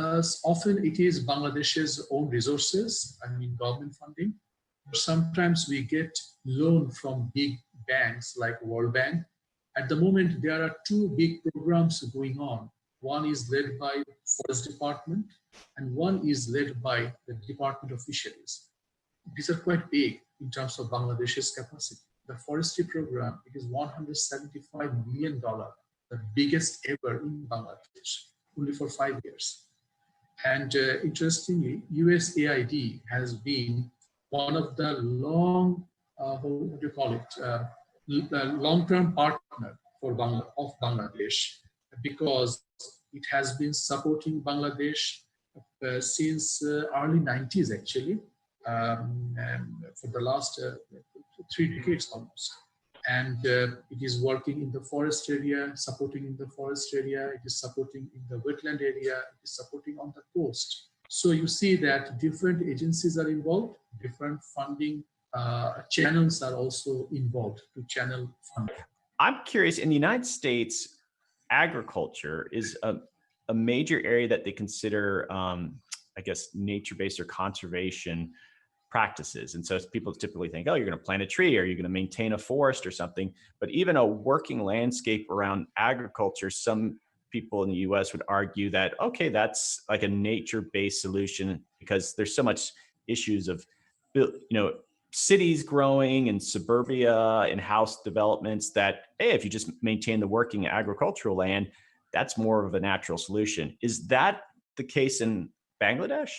often it is Bangladesh's own resources, I mean government funding. Sometimes we get loan from big banks like World Bank. At the moment, there are two big programs going on. One is led by Forest Department and one is led by the Department of Fisheries. These are quite big in terms of Bangladesh's capacity. The forestry program, it is $175 million, the biggest ever in Bangladesh, only for 5 years. And interestingly, USAID has been one of the long-term partner of Bangladesh, because it has been supporting Bangladesh since early 90s, actually, for the last 3 decades almost. And it is working in the forest area, supporting in the forest area, it is supporting in the wetland area, it is supporting on the coast. So you see that different agencies are involved, different funding channels are also involved to channel funding. I'm curious, in the United States, agriculture is a major area that they consider, I guess, nature-based or conservation. practices. And so people typically think, oh, you're going to plant a tree or you're going to maintain a forest or something. But even a working landscape around agriculture, some people in the US would argue that, okay, that's like a nature-based solution because there's so much issues of, cities growing and suburbia and house developments that, hey, if you just maintain the working agricultural land, that's more of a natural solution. Is that the case in Bangladesh?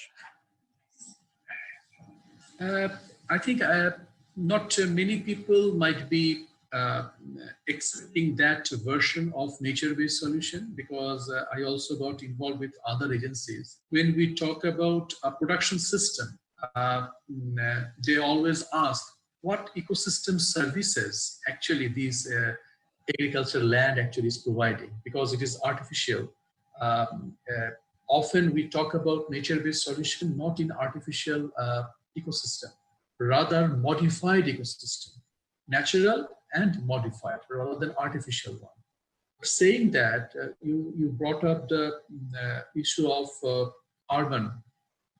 I think not many people might be expecting that version of nature-based solution, because I also got involved with other agencies. When we talk about a production system, they always ask what ecosystem services actually these agricultural land actually is providing, because it is artificial. Often we talk about nature-based solution not in artificial ecosystem, rather modified ecosystem, natural and modified rather than artificial one. Saying that, you brought up the issue of urban.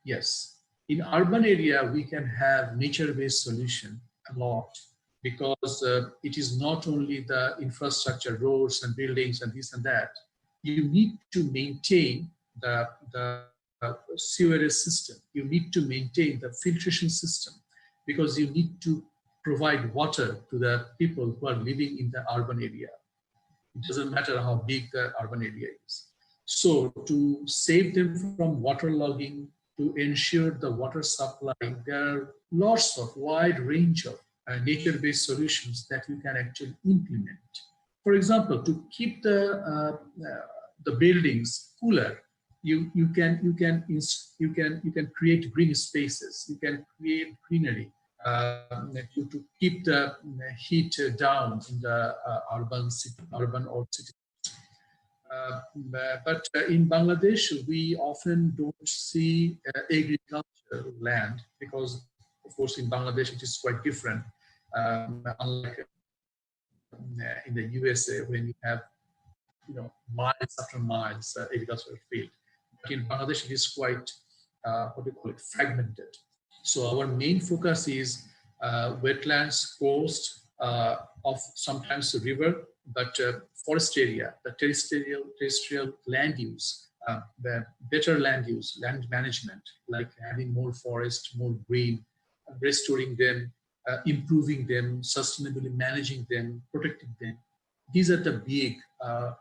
Yes, in urban area we can have nature-based solution a lot, because it is not only the infrastructure, roads and buildings and this and that. You need to maintain the sewerage system. You need to maintain the filtration system, because you need to provide water to the people who are living in the urban area. It doesn't matter how big the urban area is. So to save them from waterlogging, to ensure the water supply, there are lots of wide range of nature-based solutions that you can actually implement. For example, to keep the buildings cooler, you can create green spaces. You can create greenery to keep the heat down in the urban or city. But in Bangladesh, we often don't see agricultural land, because, of course, in Bangladesh it is quite different. Unlike in the USA, when you have miles after miles agricultural field. But in Bangladesh, it is quite fragmented. So our main focus is wetlands, coast, of sometimes the river, but forest area, the terrestrial land use, the better land use, land management, like having more forest, more green, restoring them, improving them, sustainably managing them, protecting them. These are the big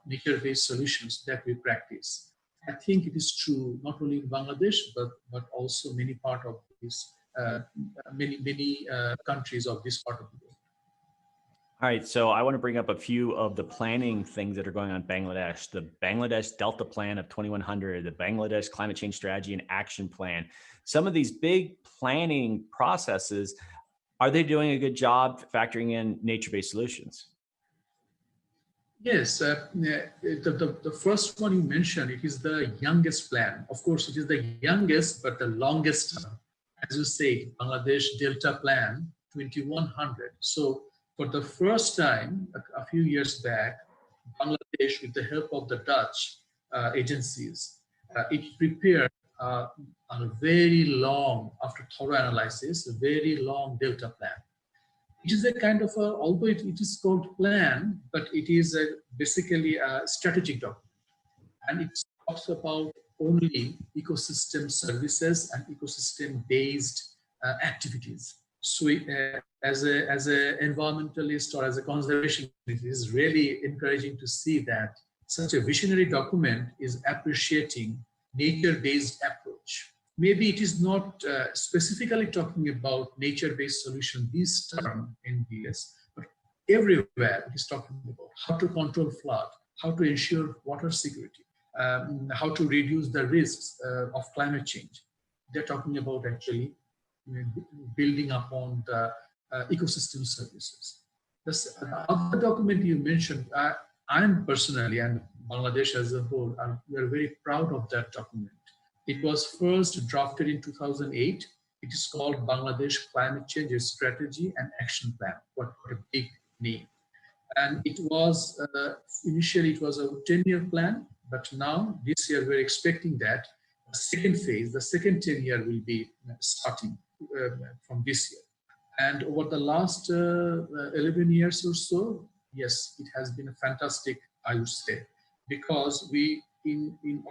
nature-based solutions that we practice. I think it is true not only in Bangladesh, but also many part of this, many countries of this part of the world. All right, so I want to bring up a few of the planning things that are going on in Bangladesh. The Bangladesh Delta Plan of 2100, the Bangladesh Climate Change Strategy and Action Plan. Some of these big planning processes, are they doing a good job factoring in nature-based solutions? Yes, the first one you mentioned, it is the youngest plan. Of course, it is the youngest, but the longest, as you say, Bangladesh Delta Plan 2100. So for the first time, a few years back, Bangladesh, with the help of the Dutch agencies, it prepared a very long, after thorough analysis, a very long Delta Plan. It is a kind of although it is called plan, but it is basically a strategic document. And it talks about only ecosystem services and ecosystem-based activities. So as an environmentalist or as a conservationist, it is really encouraging to see that such a visionary document is appreciating nature-based approach. Maybe it is not specifically talking about nature-based solution, this term in BS, but everywhere it is talking about how to control flood, how to ensure water security, how to reduce the risks of climate change. They're talking about actually building upon the ecosystem services. The other document you mentioned, I'm personally, and Bangladesh as a whole, we are very proud of that document. It was first drafted in 2008. It is called Bangladesh Climate Change Strategy and Action Plan. What a big name. And it was, initially it was a 10-year plan, but now this year we're expecting that the second phase, the second 10-year will be starting. from this year. And over the last 11 years or so, yes, it has been a fantastic, I would say, because we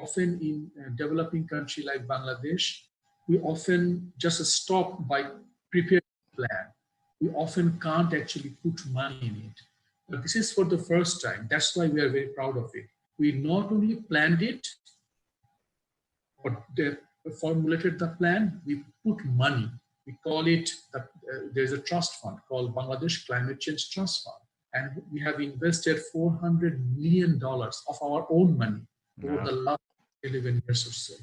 often in a developing country like Bangladesh, we often just stop by preparing a plan. We often can't actually put money in it. But this is for the first time. That's why we are very proud of it. We not only planned it, but formulated the plan, we put money. We call it, there's a trust fund called Bangladesh Climate Change Trust Fund. And we have invested $400 million of our own money over the last 11 years or so.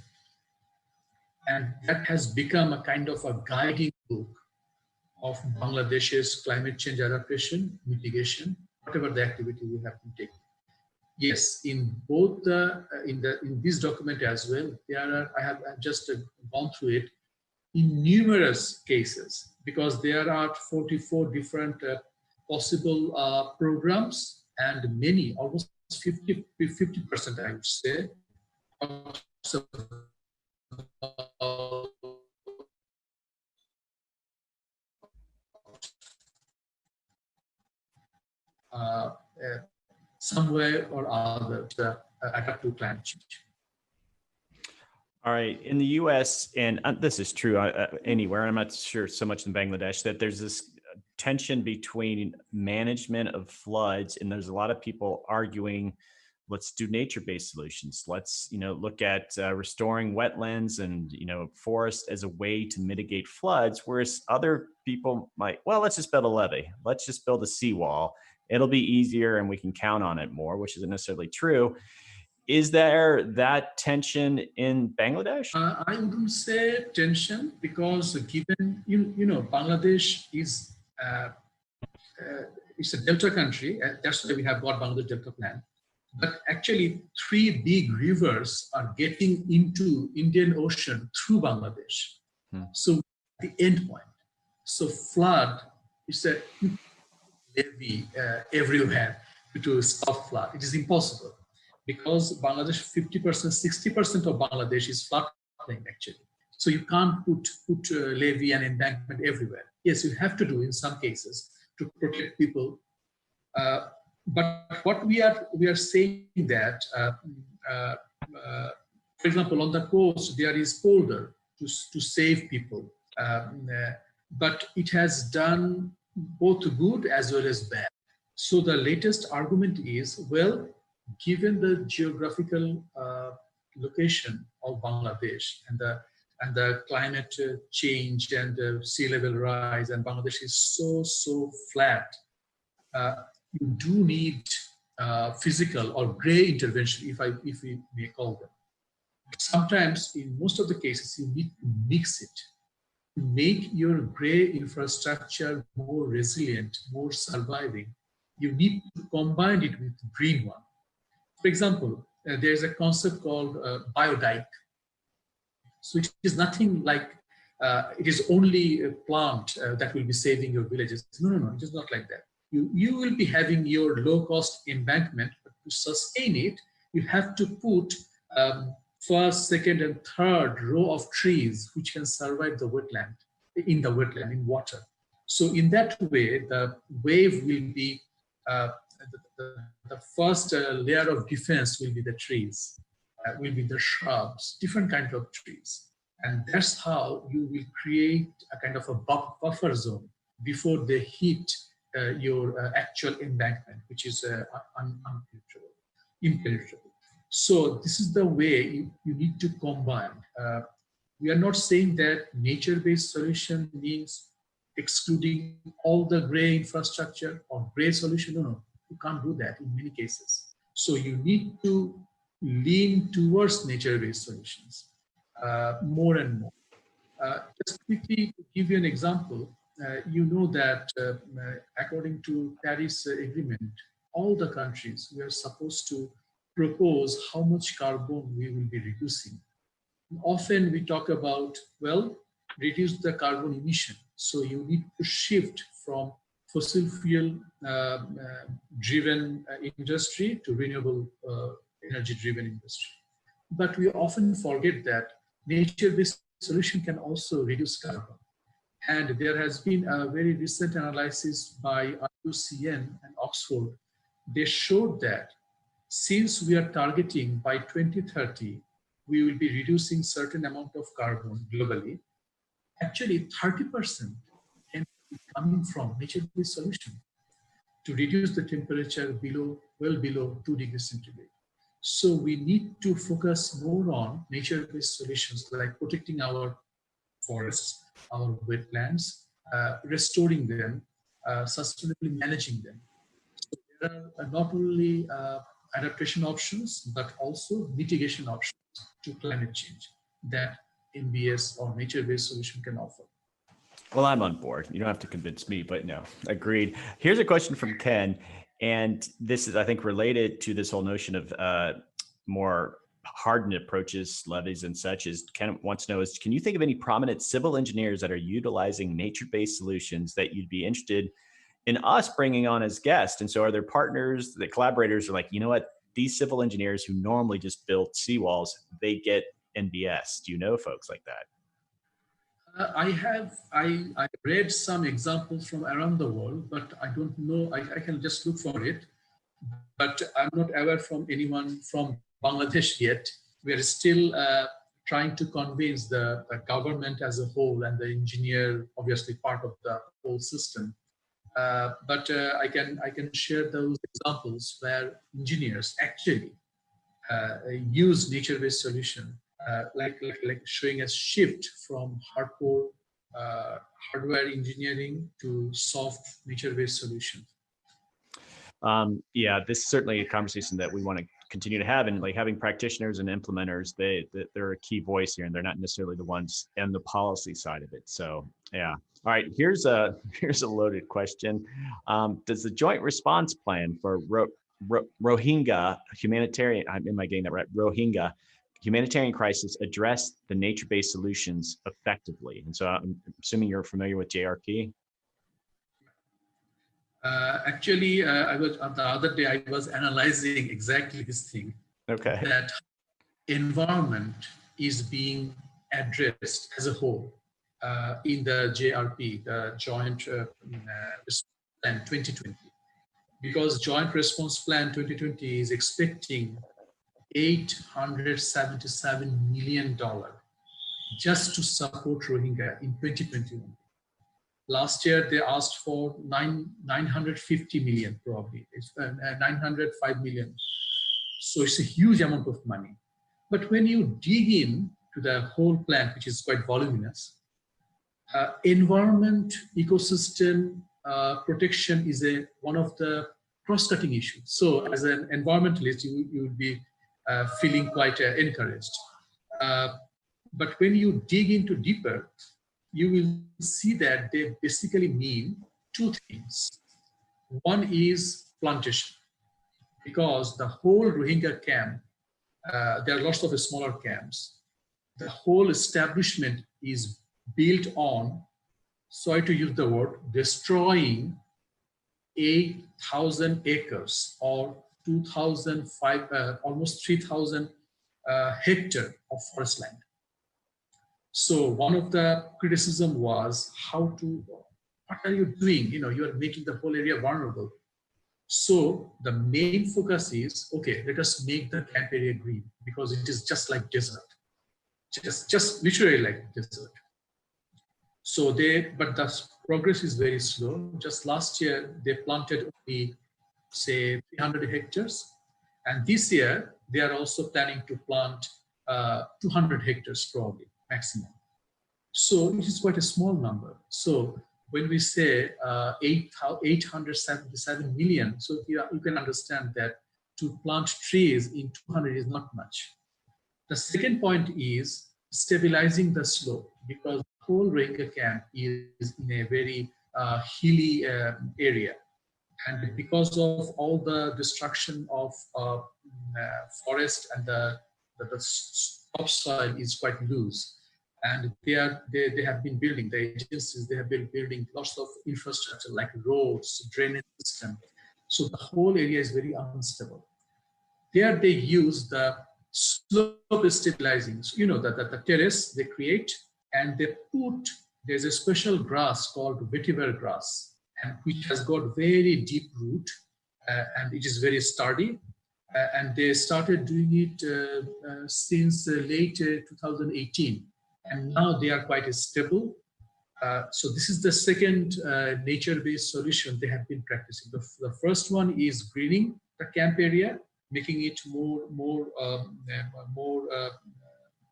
And that has become a kind of a guiding book of Bangladesh's climate change adaptation, mitigation, whatever the activity we have to take. Yes, in both in this document as well, I have just gone through it in numerous cases, because there are 44 different possible programs, and many, almost 50%, I would say, some way or other to adapt to climate change. All right. In the U.S., and this is true anywhere, I'm not sure so much in Bangladesh, that there's this tension between management of floods, and there's a lot of people arguing, let's do nature-based solutions. Let's, look at restoring wetlands and, forest as a way to mitigate floods, whereas other people might, well, let's just build a levee. Let's just build a seawall. It'll be easier and we can count on it more, which isn't necessarily true. Is there that tension in Bangladesh? I wouldn't say tension, because given, Bangladesh is it's a delta country. That's why we have got Bangladesh Delta Plan. But actually, 3 big rivers are getting into Indian Ocean through Bangladesh. So the end point. So flood is a levee everywhere to stop flood. It is impossible, because Bangladesh, 50%, 60% of Bangladesh is floodplain actually. So you can't put levee and embankment everywhere. Yes, you have to do in some cases to protect people. But what we are saying that, for example, on the coast, there is polder to save people. But it has done both good as well as bad. So the latest argument is, well, given the geographical location of Bangladesh and the climate change and the sea level rise, and Bangladesh is so flat, you do need physical or gray intervention, if we may call them. Sometimes, in most of the cases, you need to mix it to make your gray infrastructure more resilient, more surviving. You need to combine it with green one. For example, there's a concept called biodike. So it is nothing like it is only a plant that will be saving your villages. No, it is not like that. You will be having your low-cost embankment, but to sustain it, you have to put first, second, and third row of trees which can survive the wetland, in water. So in that way, the wave will be, the first layer of defense will be the trees, will be the shrubs, different kinds of trees. And that's how you will create a kind of a buffer zone before they hit your actual embankment, which is impenetrable. So this is the way you need to combine. We are not saying that nature-based solution means excluding all the gray infrastructure or gray solution. No, you can't do that in many cases. So you need to lean towards nature-based solutions more and more. Just quickly to give you an example, you know that according to Paris Agreement, all the countries, we are supposed to propose how much carbon we will be reducing. Often we talk about, well, reduce the carbon emission. So you need to shift from fossil fuel driven industry to renewable energy driven industry. But we often forget that nature-based solution can also reduce carbon. And there has been a very recent analysis by IUCN and Oxford. They showed that since we are targeting by 2030, we will be reducing certain amount of carbon globally. Actually, 30% can be coming from nature-based solution to reduce the temperature well below 2 degrees centigrade. So we need to focus more on nature-based solutions like protecting our forests, our wetlands, restoring them, sustainably managing them. So there are not only adaptation options, but also mitigation options to climate change that NBS or nature-based solution can offer. Well, I'm on board. You don't have to convince me, but no, agreed. Here's a question from Ken. And this is, I think, related to this whole notion of more hardened approaches, levies and such. Is Ken wants to know is, can you think of any prominent civil engineers that are utilizing nature-based solutions that you'd be interested in us bringing on as guests? And so are there partners, the collaborators are like, you know what, these civil engineers who normally just build seawalls, they get NBS. Do you know folks like that? I read some examples from around the world, but I don't know, I can just look for it. But I'm not aware from anyone from Bangladesh yet. We are still trying to convince the government as a whole and the engineer, obviously part of the whole system. But I can share those examples where engineers actually use nature-based solution, like showing a shift from hardcore hardware engineering to soft nature-based solutions. Yeah, this is certainly a conversation that we want to continue to have, and like having practitioners and implementers, they're a key voice here, and they're not necessarily the ones on the policy side of it. So yeah. All right, here's a loaded question. Does the Joint Response Plan for Rohingya humanitarian, am I getting that right? Rohingya humanitarian crisis address the nature-based solutions effectively? And so I'm assuming you're familiar with JRP. Actually, I was the other day I was analyzing exactly this thing. Okay. That environment is being addressed as a whole in the JRP, the Joint Response Plan 2020, because Joint Response Plan 2020 is expecting $877 million just to support Rohingya in 2021. Last year, they asked for 950 million, probably. It's 905 million. So it's a huge amount of money. But when you dig in to the whole plan, which is quite voluminous, environment, ecosystem protection is one of the cross-cutting issues. So as an environmentalist, you would be feeling quite encouraged. But when you dig into deeper, you will see that they basically mean two things. One is plantation, because the whole Rohingya camp, there are lots of smaller camps. The whole establishment is built on, sorry to use the word, destroying 8,000 acres or 2,005, almost 3,000 hectares of forest land. So one of the criticism was what are you doing? You are making the whole area vulnerable. So the main focus is, okay, let us make the camp area green, because it is just like desert, just literally like desert. So but the progress is very slow. Just last year, they planted only, say, 300 hectares. And this year, they are also planning to plant 200 hectares probably, maximum. So it is quite a small number. So when we say 877 million, so you can understand that to plant trees in 200 is not much. The second point is stabilizing the slope, because the whole Rohingya camp is in a very hilly area. And because of all the destruction of forest and the topsoil is quite loose. And they have been building, the agencies, they have been building lots of infrastructure like roads, drainage system. So the whole area is very unstable. There they use the slope stabilizing, so, the terrace they create, and they put there's a special grass called vetiver grass, and which has got very deep root, and it is very sturdy. And they started doing it since late 2018, and now they are quite stable. So this is the second nature-based solution they have been practicing. The first one is greening the camp area, making it more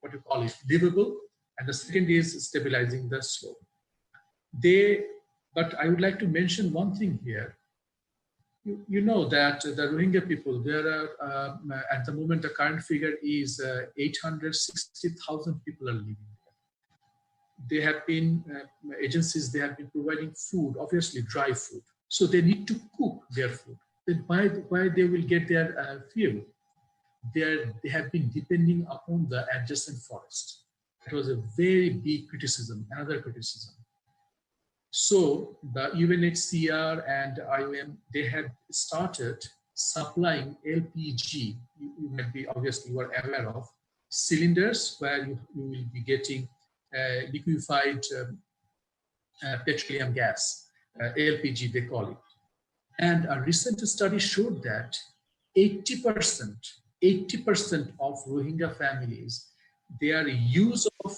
what do you call it, livable, and the second is stabilizing the slope. But I would like to mention one thing here. You know that the Rohingya people, there are at the moment the current figure is 860,000 people are living there. They have been agencies. They have been providing food, obviously dry food. So they need to cook their food. Then why they will get their fuel? They have been depending upon the adjacent forest. It was a very big criticism, another criticism. So the UNHCR and IOM, they have started supplying LPG. You might be, obviously you are aware of, cylinders where you will be getting liquefied petroleum gas, LPG they call it. And a recent study showed that 80% of Rohingya families, their use of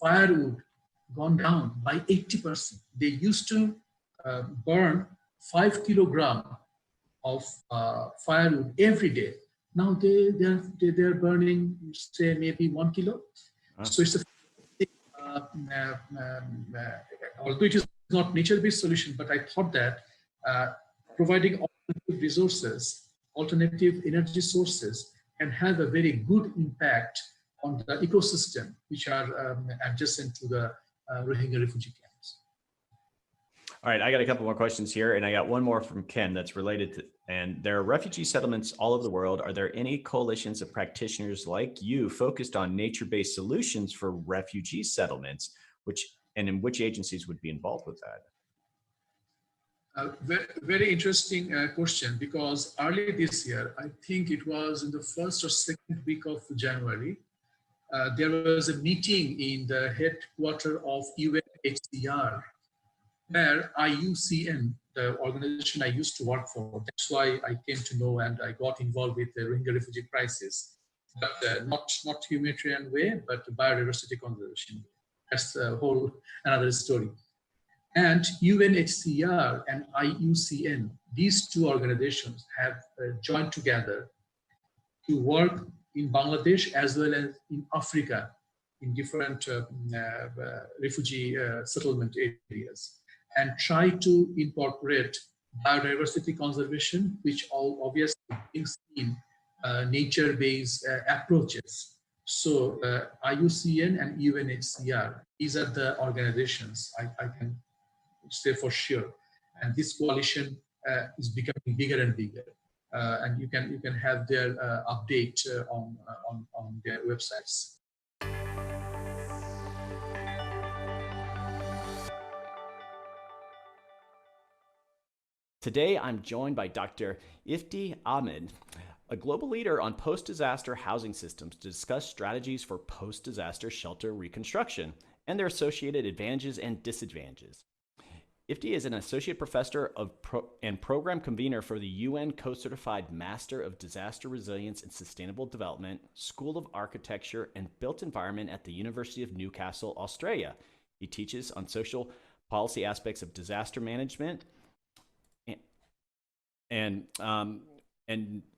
firewood gone down by 80%. They used to burn 5 kilograms of firewood every day. Now they're burning, say, maybe 1 kilo. So it's a although it is not nature-based solution, but I thought that providing alternative resources, alternative energy sources can have a very good impact on the ecosystem which are adjacent to the Rohingya refugee camps. All right, I got a couple more questions here, and I got one more from Ken that's related to, and there are refugee settlements all over the world. Are there any coalitions of practitioners like you focused on nature-based solutions for refugee settlements, and in which agencies would be involved with that? Very interesting question, because early this year, I think it was in the first or second week of January, there was a meeting in the headquarters of UNHCR, where IUCN, the organization I used to work for, that's why I came to know and I got involved with the Rohingya refugee crisis, but not humanitarian way, but biodiversity conservation. That's a whole another story. And UNHCR and IUCN, these two organizations have joined together to work in Bangladesh as well as in Africa, in different refugee settlement areas, and try to incorporate biodiversity conservation, which all obviously brings in nature-based approaches. So IUCN and UNHCR, these are the organizations I can say for sure. And this coalition is becoming bigger and bigger. And you can have their update on their websites. Today, I'm joined by Dr. Ifti Ahmed, a global leader on post-disaster housing systems, to discuss strategies for post-disaster shelter reconstruction and their associated advantages and disadvantages. Ifti is an associate professor and program convener for the UN Co-Certified Master of Disaster Resilience and Sustainable Development, School of Architecture and Built Environment at the University of Newcastle, Australia. He teaches on social policy aspects of disaster management and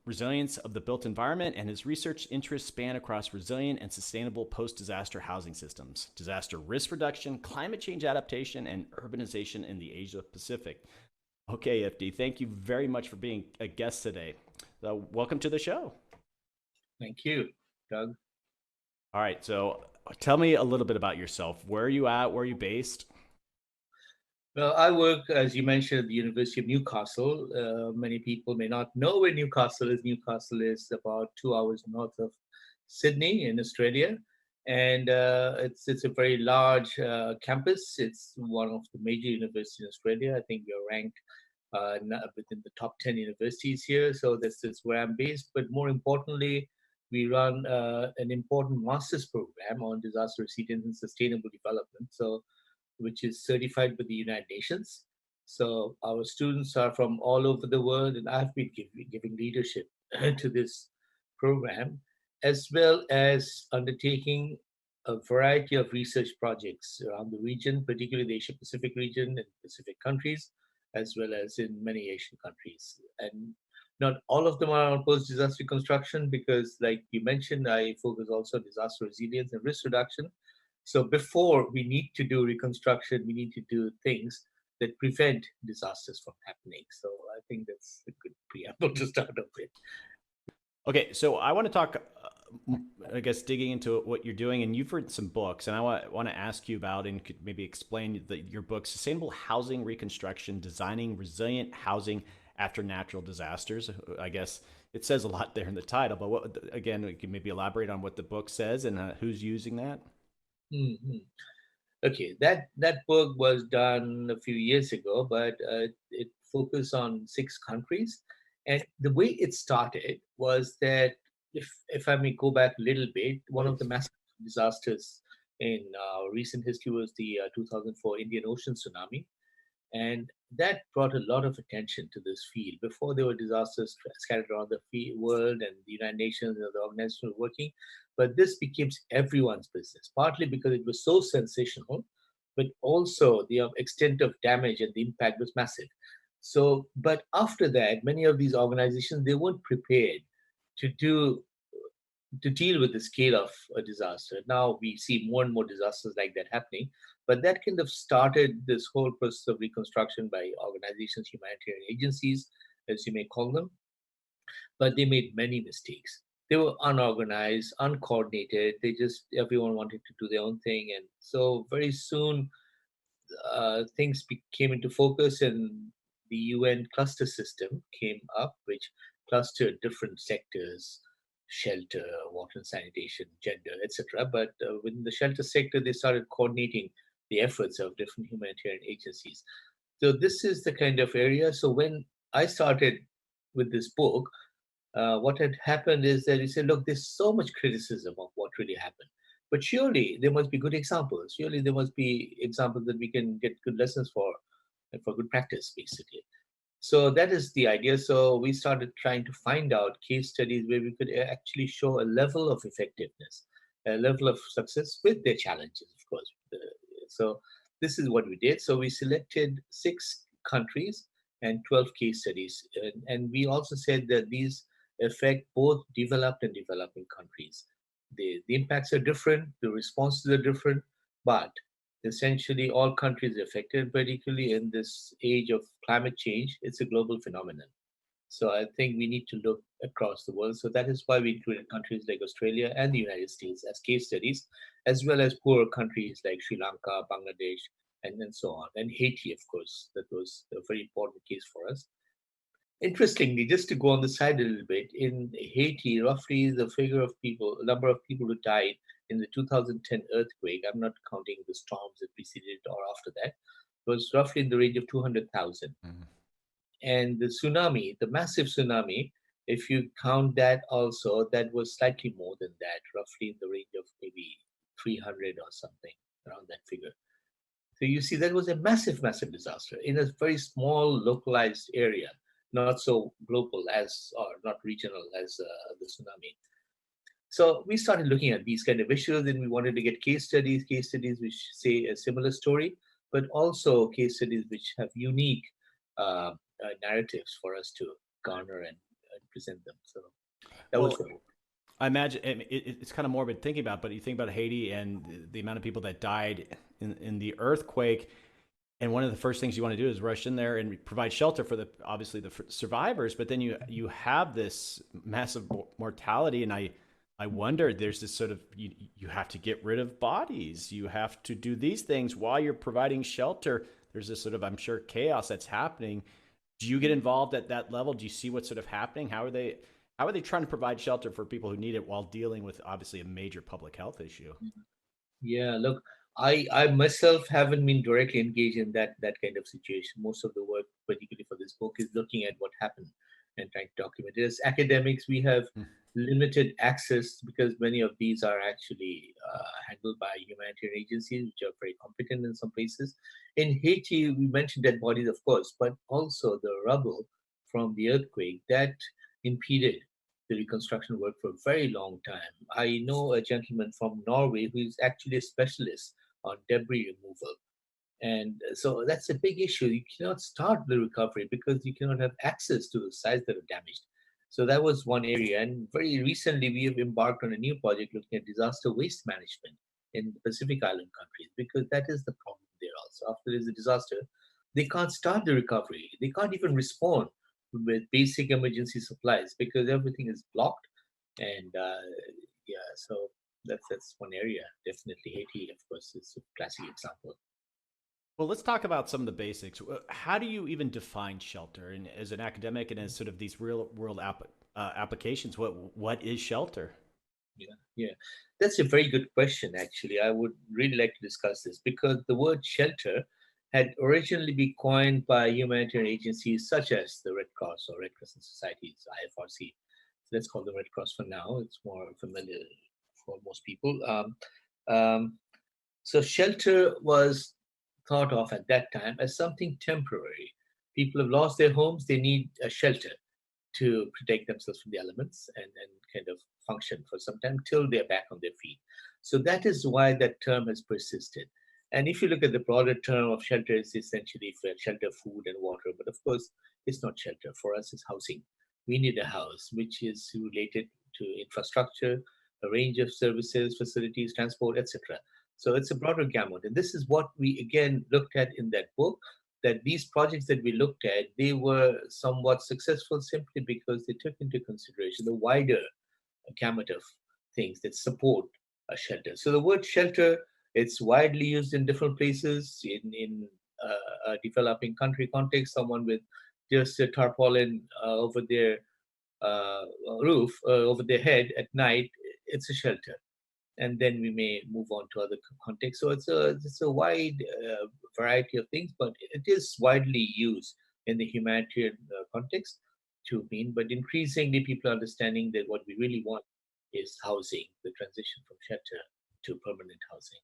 resilience of the built environment, and his research interests span across resilient and sustainable post-disaster housing systems, disaster risk reduction, climate change adaptation, and urbanization in the Asia Pacific. Okay, FD, thank you very much for being a guest today. Welcome to the show. Thank you, Doug. All right, so tell me a little bit about yourself. Where are you at? Where are you based? Well, I work, as you mentioned, at the University of Newcastle. Many people may not know where Newcastle is. Newcastle is about 2 hours north of Sydney in Australia. And it's a very large campus. It's one of the major universities in Australia. I think we're ranked within the top 10 universities here. So this is where I'm based. But more importantly, we run an important master's program on disaster resilience and sustainable development. So which is certified by the United Nations. So our students are from all over the world, and I've been giving leadership to this program, as well as undertaking a variety of research projects around the region, particularly the Asia Pacific region and Pacific countries, as well as in many Asian countries. And not all of them are on post-disaster reconstruction because, like you mentioned, I focus also on disaster resilience and risk reduction. So before we need to do reconstruction, we need to do things that prevent disasters from happening. So I think that's a good preamble to start off with. Okay, so I want to talk, I guess, digging into what you're doing, and you've written some books, and I want to ask you about and could maybe explain your book, Sustainable Housing Reconstruction, Designing Resilient Housing After Natural Disasters. I guess it says a lot there in the title, but what, again, we can maybe elaborate on what the book says and who's using that. Mm-hmm. Okay, that book was done a few years ago, but it focused on 6 countries. And the way it started was that, if I may go back a little bit, one of the massive disasters in recent history was the 2004 Indian Ocean tsunami. And that brought a lot of attention to this field. Before, there were disasters scattered around the world, and the United Nations and the organization were working. But this became everyone's business, partly because it was so sensational, but also the extent of damage and the impact was massive. So, but after that, many of these organizations, they weren't prepared to deal with the scale of a disaster. Now we see more and more disasters like that happening, but that kind of started this whole process of reconstruction by organizations, humanitarian agencies, as you may call them. But they made many mistakes. They were unorganized, uncoordinated. Everyone wanted to do their own thing. And so very soon, things came into focus, and the UN cluster system came up, which clustered different sectors: shelter, water and sanitation, gender, etc. But within the shelter sector, they started coordinating the efforts of different humanitarian agencies. So this is the kind of area. So when I started with this book, what had happened is that he said, look, there's so much criticism of what really happened. But surely there must be good examples. Surely there must be examples that we can get good lessons for good practice, basically. So that is the idea. So we started trying to find out case studies where we could actually show a level of effectiveness, a level of success with their challenges, of course. So this is what we did. So we selected 6 countries and 12 case studies. And we also said that these affect both developed and developing countries. The impacts are different, the responses are different, but essentially all countries are affected, particularly in this age of climate change. It's a global phenomenon. So I think we need to look across the world. So that is why we included countries like Australia and the United States as case studies, as well as poorer countries like Sri Lanka, Bangladesh, and so on. And Haiti, of course, that was a very important case for us. Interestingly, just to go on the side a little bit, in Haiti, roughly the number of people who died in the 2010 earthquake, I'm not counting the storms that preceded or after that, was roughly in the range of 200,000. Mm-hmm. And the tsunami, the massive tsunami, if you count that also, that was slightly more than that, roughly in the range of maybe 300 or something, around that figure. So you see, that was a massive, massive disaster in a very small, localized area, not so global or not regional as the tsunami. So we started looking at these kind of issues, and we wanted to get case studies which say a similar story, but also case studies which have unique narratives for us to garner and present them. So that was the book. I imagine it's kind of morbid thinking about, but you think about Haiti and the amount of people that died in the earthquake, and one of the first things you want to do is rush in there and provide shelter for obviously the survivors, but then you have this massive mortality, and I wonder, there's this sort of, you have to get rid of bodies, you have to do these things while you're providing shelter. There's this sort of, I'm sure, chaos that's happening. Do you get involved at that level? Do you see what's sort of happening? How are they trying to provide shelter for people who need it while dealing with obviously a major public health issue? Yeah, look, I myself haven't been directly engaged in that kind of situation. Most of the work, particularly for this book, is looking at what happened and trying to document it. As academics, we have limited access, because many of these are actually handled by humanitarian agencies, which are very competent in some places. In Haiti, we mentioned dead bodies, of course, but also the rubble from the earthquake that impeded the reconstruction work for a very long time. I know a gentleman from Norway who is actually a specialist on debris removal. And so that's a big issue. You cannot start the recovery because you cannot have access to the sites that are damaged. So that was one area. And very recently, we have embarked on a new project looking at disaster waste management in the Pacific Island countries, because that is the problem there also. After there's a disaster, they can't start the recovery. They can't even respond with basic emergency supplies because everything is blocked. And yeah, so that's one area. Definitely Haiti, of course, is a classic example. Well, let's talk about some of the basics. How do you even define shelter? And as an academic and as sort of these real world applications, what is shelter? Yeah, that's a very good question. Actually, I would really like to discuss this because the word shelter had originally been coined by humanitarian agencies such as the Red Cross or Red Crescent Societies, IFRC. So let's call them Red Cross for now. It's more familiar for most people. So shelter was thought of at that time as something temporary. People have lost their homes, they need a shelter to protect themselves from the elements and kind of function for some time till they're back on their feet. So that is why that term has persisted. And if you look at the broader term of shelter, it's essentially for shelter, food, and water. But of course, it's not shelter. For us, it's housing. We need a house, which is related to infrastructure, a range of services, facilities, transport, etc. So it's a broader gamut. And this is what we again looked at in that book, that these projects that we looked at, they were somewhat successful simply because they took into consideration the wider gamut of things that support a shelter. So the word shelter, it's widely used in different places. In a developing country context, someone with just a tarpaulin over their roof, over their head at night, it's a shelter. And then we may move on to other contexts. So it's a wide variety of things, but it is widely used in the humanitarian context to mean. But increasingly, people are understanding that what we really want is housing, the transition from shelter to permanent housing.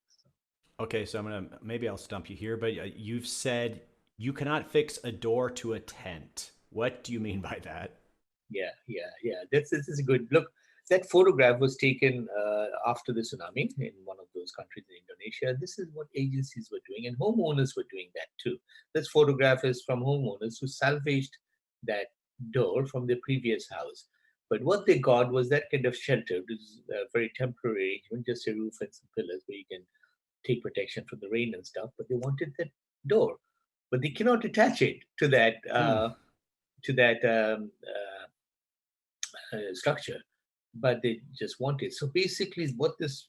Okay, so maybe I'll stump you here, but you've said you cannot fix a door to a tent. What do you mean by that? Yeah. This is a good look. That photograph was taken after the tsunami in one of those countries in Indonesia. This is what agencies were doing, and homeowners were doing that too. This photograph is from homeowners who salvaged that door from their previous house. But what they got was that kind of shelter, which is a very temporary arrangement, just a roof and some pillars where you can take protection from the rain and stuff. But they wanted that door, but they cannot attach it to that structure, but they just want it. So basically, what this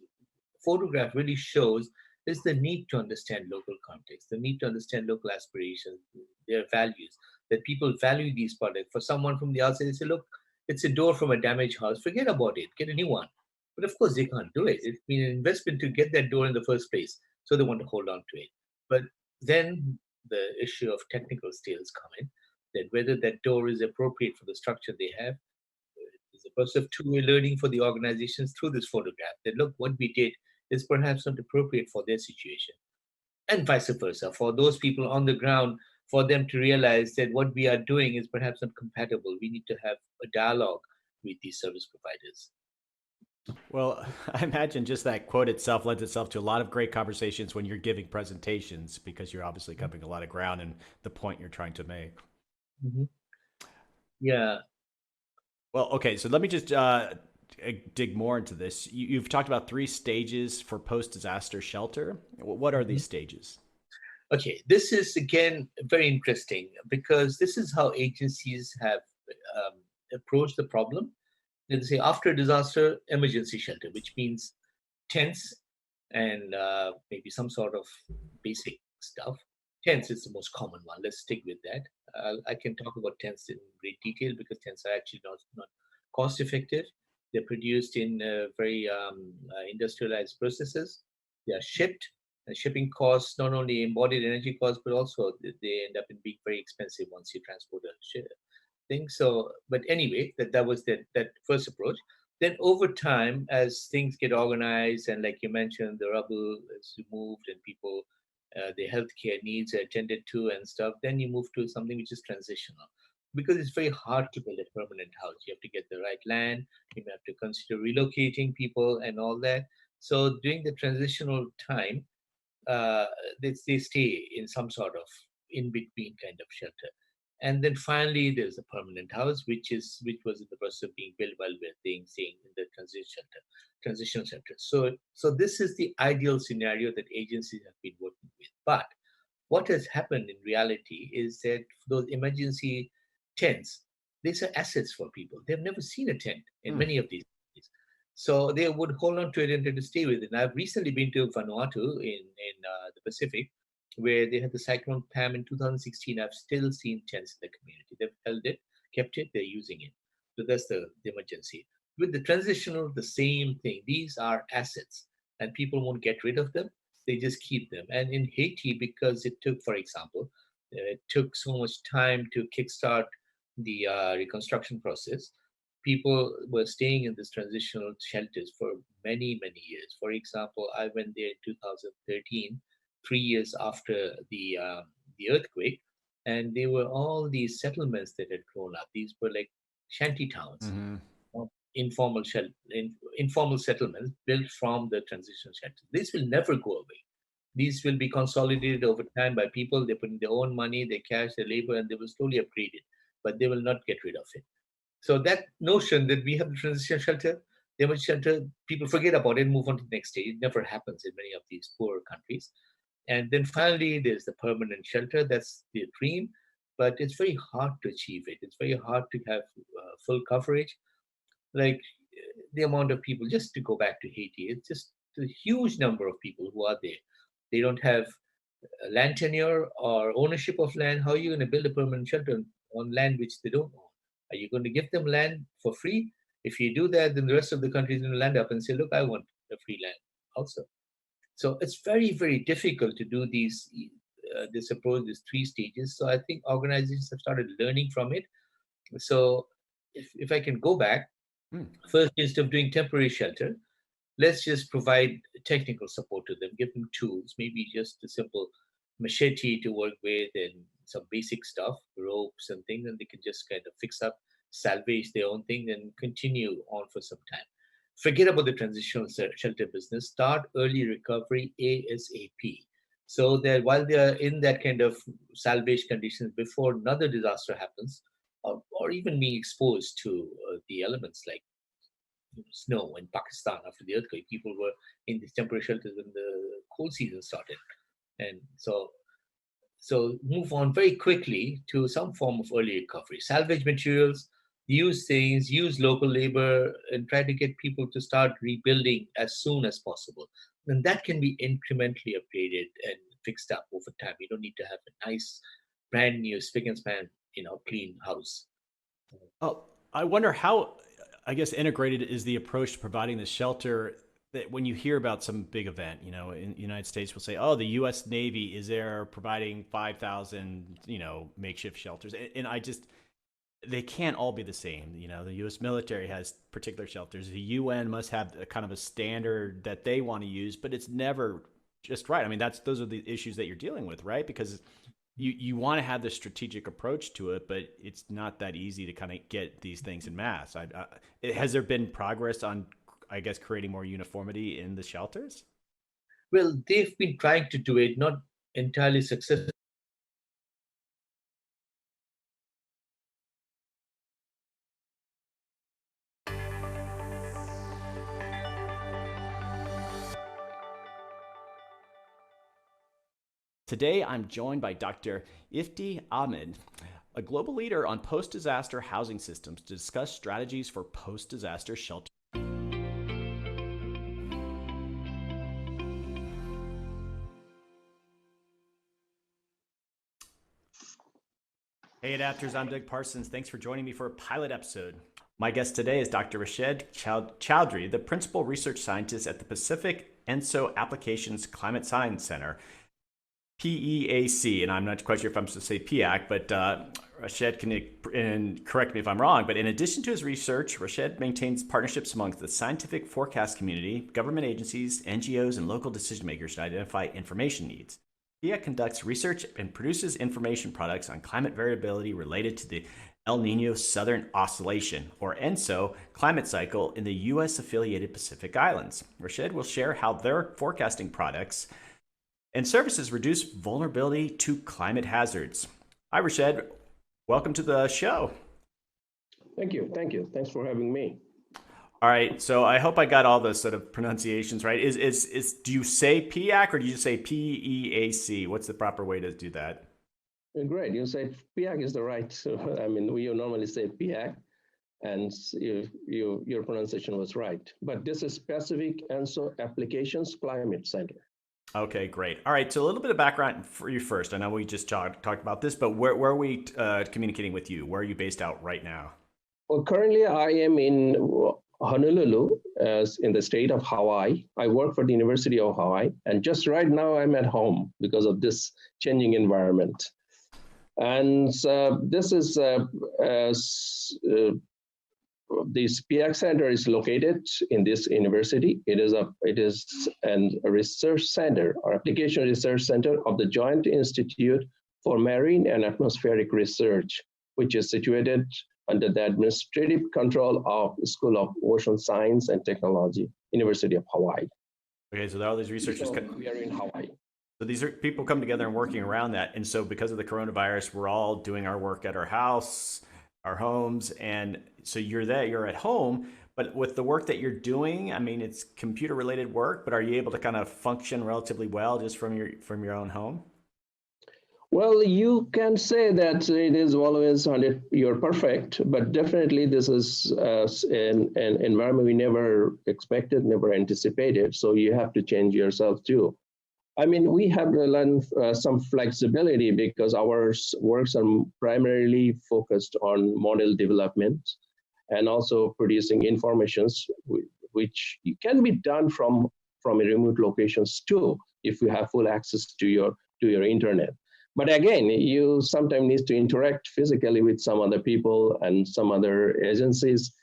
photograph really shows is the need to understand local context, the need to understand local aspirations, their values, that people value these products. For someone from the outside, they say, look, it's a door from a damaged house, forget about it, get a new one. But of course, they can't do it. It's been an investment to get that door in the first place, so they want to hold on to it. But then the issue of technical skills come in, that whether that door is appropriate for the structure they have, is a process of two-way learning for the organizations through this photograph, that look, what we did is perhaps not appropriate for their situation. And vice versa, for those people on the ground, for them to realize that what we are doing is perhaps not compatible. We need to have a dialogue with these service providers. Well, I imagine just that quote itself lends itself to a lot of great conversations when you're giving presentations, because you're obviously covering a lot of ground and the point you're trying to make. Mm-hmm. Yeah. Well, okay, so let me just dig more into this. You've talked about 3 stages for post-disaster shelter. What are these stages? Okay, this is again very interesting because this is how agencies have approached the problem. They say after disaster, emergency shelter, which means tents and maybe some sort of basic stuff. Tents is the most common one. Let's stick with that. I can talk about tents in great detail because tents are actually not cost effective. They're produced in very industrialized processes. They are shipped, and shipping costs not only embodied energy costs, but also they end up in being very expensive once you transport a thing. So, but anyway, that was that first approach. Then over time, as things get organized, and like you mentioned, the rubble is removed and people, their healthcare needs are attended to and stuff, then you move to something which is transitional. Because it's very hard to build a permanent house. You have to get the right land, you have to consider relocating people and all that. So during the transitional time, uh, they stay in some sort of in between kind of shelter. And then finally, there's a permanent house, which was in the process of being built while we're staying in the transitional shelter. So this is the ideal scenario that agencies have been working with. But what has happened in reality is that those emergency tents, these are assets for people. They've never seen a tent in many of these countries. So they would hold on to it and to stay with it. And I've recently been to Vanuatu in the Pacific, where they had the cyclone Pam in 2016. I've still seen tents in the community. They've held it, kept it, they're using it. So that's the emergency. With the transitional, the same thing. These are assets, and people won't get rid of them. They just keep them. And in Haiti, because it took, for example, it took so much time to kickstart the reconstruction process, people were staying in these transitional shelters for many, many years. For example, I went there in 2013, 3 years after the earthquake, and there were all these settlements that had grown up. These were like shanty towns, informal informal settlements built from the transitional shelters. This will never go away. These will be consolidated over time by people. They put in their own money, their cash, their labor, and they will slowly upgrade it, but they will not get rid of it. So that notion that we have the transition shelter, the emergency shelter, people forget about it and move on to the next stage. It never happens in many of these poorer countries. And then finally, there's the permanent shelter. That's the dream, but it's very hard to achieve it. It's very hard to have full coverage. Like the amount of people, just to go back to Haiti, it's just a huge number of people who are there. They don't have land tenure or ownership of land. How are you going to build a permanent shelter on land which they don't own? Are you going to give them land for free? If you do that, then the rest of the country is going to land up and say, look, I want a free land also. So it's very, very difficult to do this approach, these 3 stages. So I think organizations have started learning from it. So if I can go back, first, instead of doing temporary shelter, let's just provide technical support to them, give them tools, maybe just a simple machete to work with and some basic stuff, ropes and things, and they can just kind of fix up, salvage their own thing and continue on for some time. Forget about the transitional shelter business, start early recovery ASAP. So that while they are in that kind of salvage conditions before another disaster happens, or even being exposed to the elements like snow in Pakistan after the earthquake, people were in these temporary shelters when the cold season started. And so move on very quickly to some form of early recovery. Salvage materials, use things, use local labor, and try to get people to start rebuilding as soon as possible. And that can be incrementally upgraded and fixed up over time. You don't need to have a nice, brand new spick and span, clean house. Oh, I wonder how, I guess, integrated is the approach to providing the shelter that when you hear about some big event, in the United States, we'll say, oh, the U.S. Navy is there providing 5,000, makeshift shelters. And they can't all be the same. The U.S. military has particular shelters. The UN must have a kind of a standard that they want to use, but it's never just right. I mean, those are the issues that you're dealing with, right? Because you want to have the strategic approach to it, but it's not that easy to kind of get these things in mass. Has there been progress on, I guess, creating more uniformity in the shelters? Well, they've been trying to do it, not entirely successfully. Today, I'm joined by Dr. Ifti Ahmed, a global leader on post-disaster housing systems, to discuss strategies for post-disaster shelter. Hey Adapters, I'm Doug Parsons. Thanks for joining me for a pilot episode. My guest today is Dr. Rashed Chowdhury, the Principal Research Scientist at the Pacific ENSO Applications Climate Science Center. PEAC, and I'm not quite sure if I'm supposed to say PIAC, but Rashed can correct me if I'm wrong, but in addition to his research, Rashed maintains partnerships amongst the scientific forecast community, government agencies, NGOs, and local decision makers to identify information needs. PIAC conducts research and produces information products on climate variability related to the El Nino Southern Oscillation, or ENSO, climate cycle in the U.S.-affiliated Pacific Islands. Rashed will share how their forecasting products and services reduce vulnerability to climate hazards. Hi, Rashed. Welcome to the show. Thank you. Thank you. Thanks for having me. All right. So I hope I got all the sort of pronunciations right. Do you say PIAC or do you say PEAC? What's the proper way to do that? Great. You said PIAC is the right. I mean, we normally say PIAC, and your pronunciation was right. But this is Pacific ENSO Applications Climate Center. Okay, great. All right, so a little bit of background for you first. I know we just talked about this, but where are we communicating with you? Where are you based out right now? Well, currently I am in Honolulu, in the state of Hawaii. I work for the University of Hawaii, and just right now I'm at home because of this changing environment. And this is this PIAC Center is located in this university. It is a research center or application research center of the Joint Institute for Marine and Atmospheric Research, which is situated under the administrative control of the School of Ocean Science and Technology, University of Hawaii. Okay, so all these researchers. So we are in Hawaii. So these are people come together and working around that. And so because of the coronavirus, we're all doing our work at our house, our homes. And so you're there, you're at home, but with the work that you're doing, I mean, it's computer related work, but are you able to kind of function relatively well just from your own home? Well, you can say that it is always you're perfect, but definitely this is an environment we never expected, never anticipated. So you have to change yourself too. I mean, we have to learn some flexibility because our works are primarily focused on model development and also producing informations, which can be done from remote locations too, if you have full access to your internet. But again, you sometimes need to interact physically with some other people and some other agencies.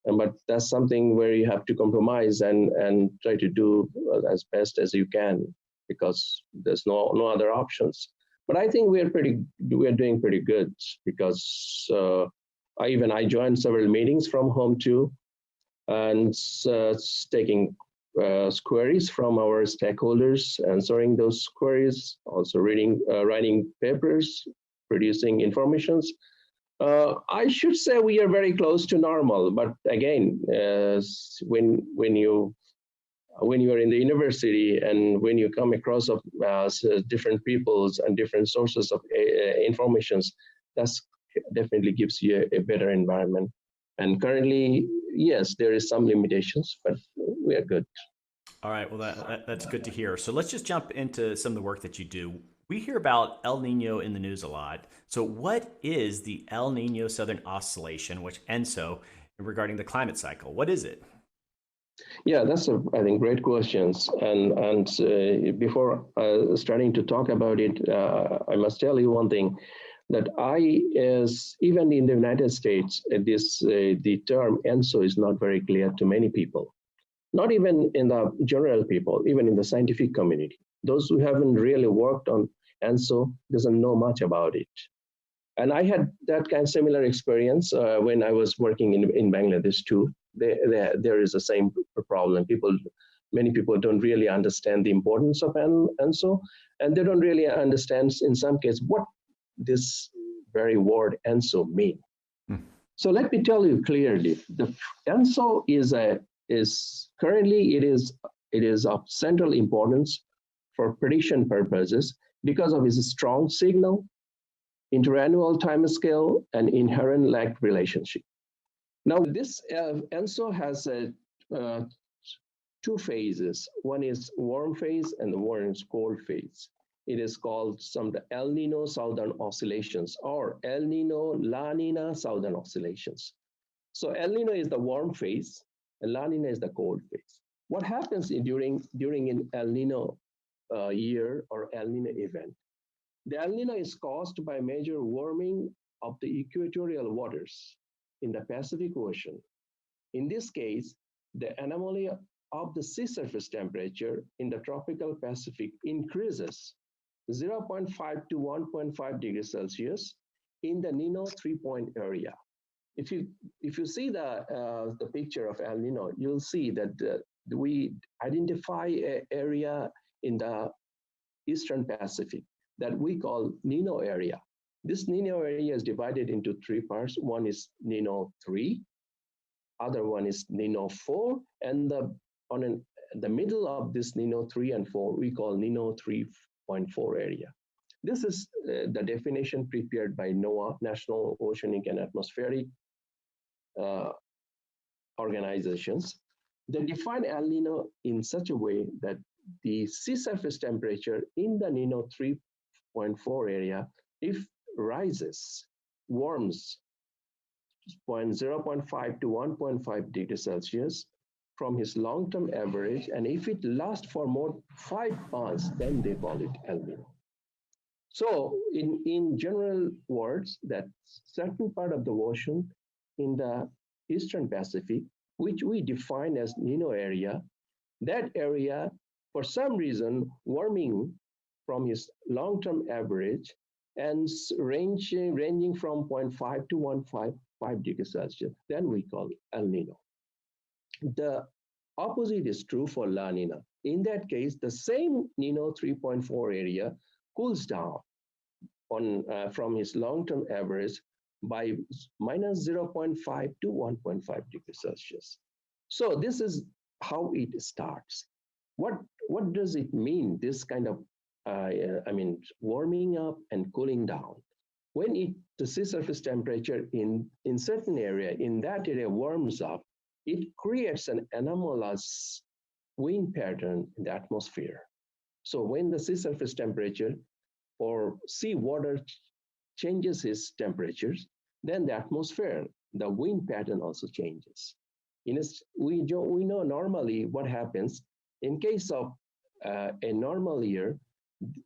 But that's something where you have to compromise and try to do as best as you can, because there's no other options. But I think we're doing pretty good because I joined several meetings from home too, and taking queries from our stakeholders, answering those queries, also writing papers, producing informations. I should say we are very close to normal, but again, when you are in the university and when you come across of different peoples and different sources of informations, that's definitely gives you a better environment. And currently, yes, there is some limitations, but we are good. All right, well, that's good to hear. So let's just jump into some of the work that you do. We hear about El Nino in the news a lot. So what is the El Nino Southern Oscillation, which ENSO, regarding the climate cycle? What is it? Yeah, that's I think great questions. And before starting to talk about it, I must tell you one thing, that even in the United States, the term ENSO is not very clear to many people. Not even in the general people, even in the scientific community. Those who haven't really worked on ENSO doesn't know much about it. And I had that kind of similar experience when I was working in Bangladesh too. There is the same problem. Many people don't really understand the importance of ENSO, and they don't really understand, in some cases, what this very word ENSO mean. So let me tell you clearly, the ENSO is currently it is of central importance for prediction purposes because of its strong signal, interannual timescale, and inherent lag relationship. Now, this ENSO has two phases. One is warm phase and the one is cold phase. It is called the El Nino Southern Oscillations, or El Nino La Nina Southern Oscillations. So El Nino is the warm phase, and La Nina is the cold phase. What happens during an El Nino year or El Nino event. The El Nino is caused by major warming of the equatorial waters in the Pacific Ocean. In this case, the anomaly of the sea surface temperature in the tropical Pacific increases 0.5 to 1.5 degrees Celsius in the Nino 3-point area. If you see the picture of El Nino, you'll see that we identify an area in the Eastern Pacific that we call Nino area. This Nino area is divided into three parts. One is Nino 3, other one is Nino 4, and the middle of this Nino 3 and 4 we call Nino 3.4 area. This is the definition prepared by NOAA, National Oceanic and Atmospheric organizations. They define El Nino in such a way that the sea surface temperature in the Nino 3.4 area, if rises, warms 0.5 to 1.5 degrees Celsius from his long-term average, and if it lasts for more 5 months, then they call it El Nino. So in general words, that certain part of the ocean in the Eastern Pacific, which we define as Nino area, that area, for some reason, warming from its long-term average and ranging from 0.5 to 1.5 degrees Celsius, then we call El Nino. The opposite is true for La Nina. In that case, the same Nino 3.4 area cools down from its long-term average by minus 0.5 to 1.5 degrees Celsius. So this is how it starts. What does it mean, this kind of warming up and cooling down? When the sea surface temperature in certain area, in that area warms up, it creates an anomalous wind pattern in the atmosphere. So when the sea surface temperature or sea water changes its temperatures, then the atmosphere, the wind pattern also changes. We know normally what happens in case of a normal year,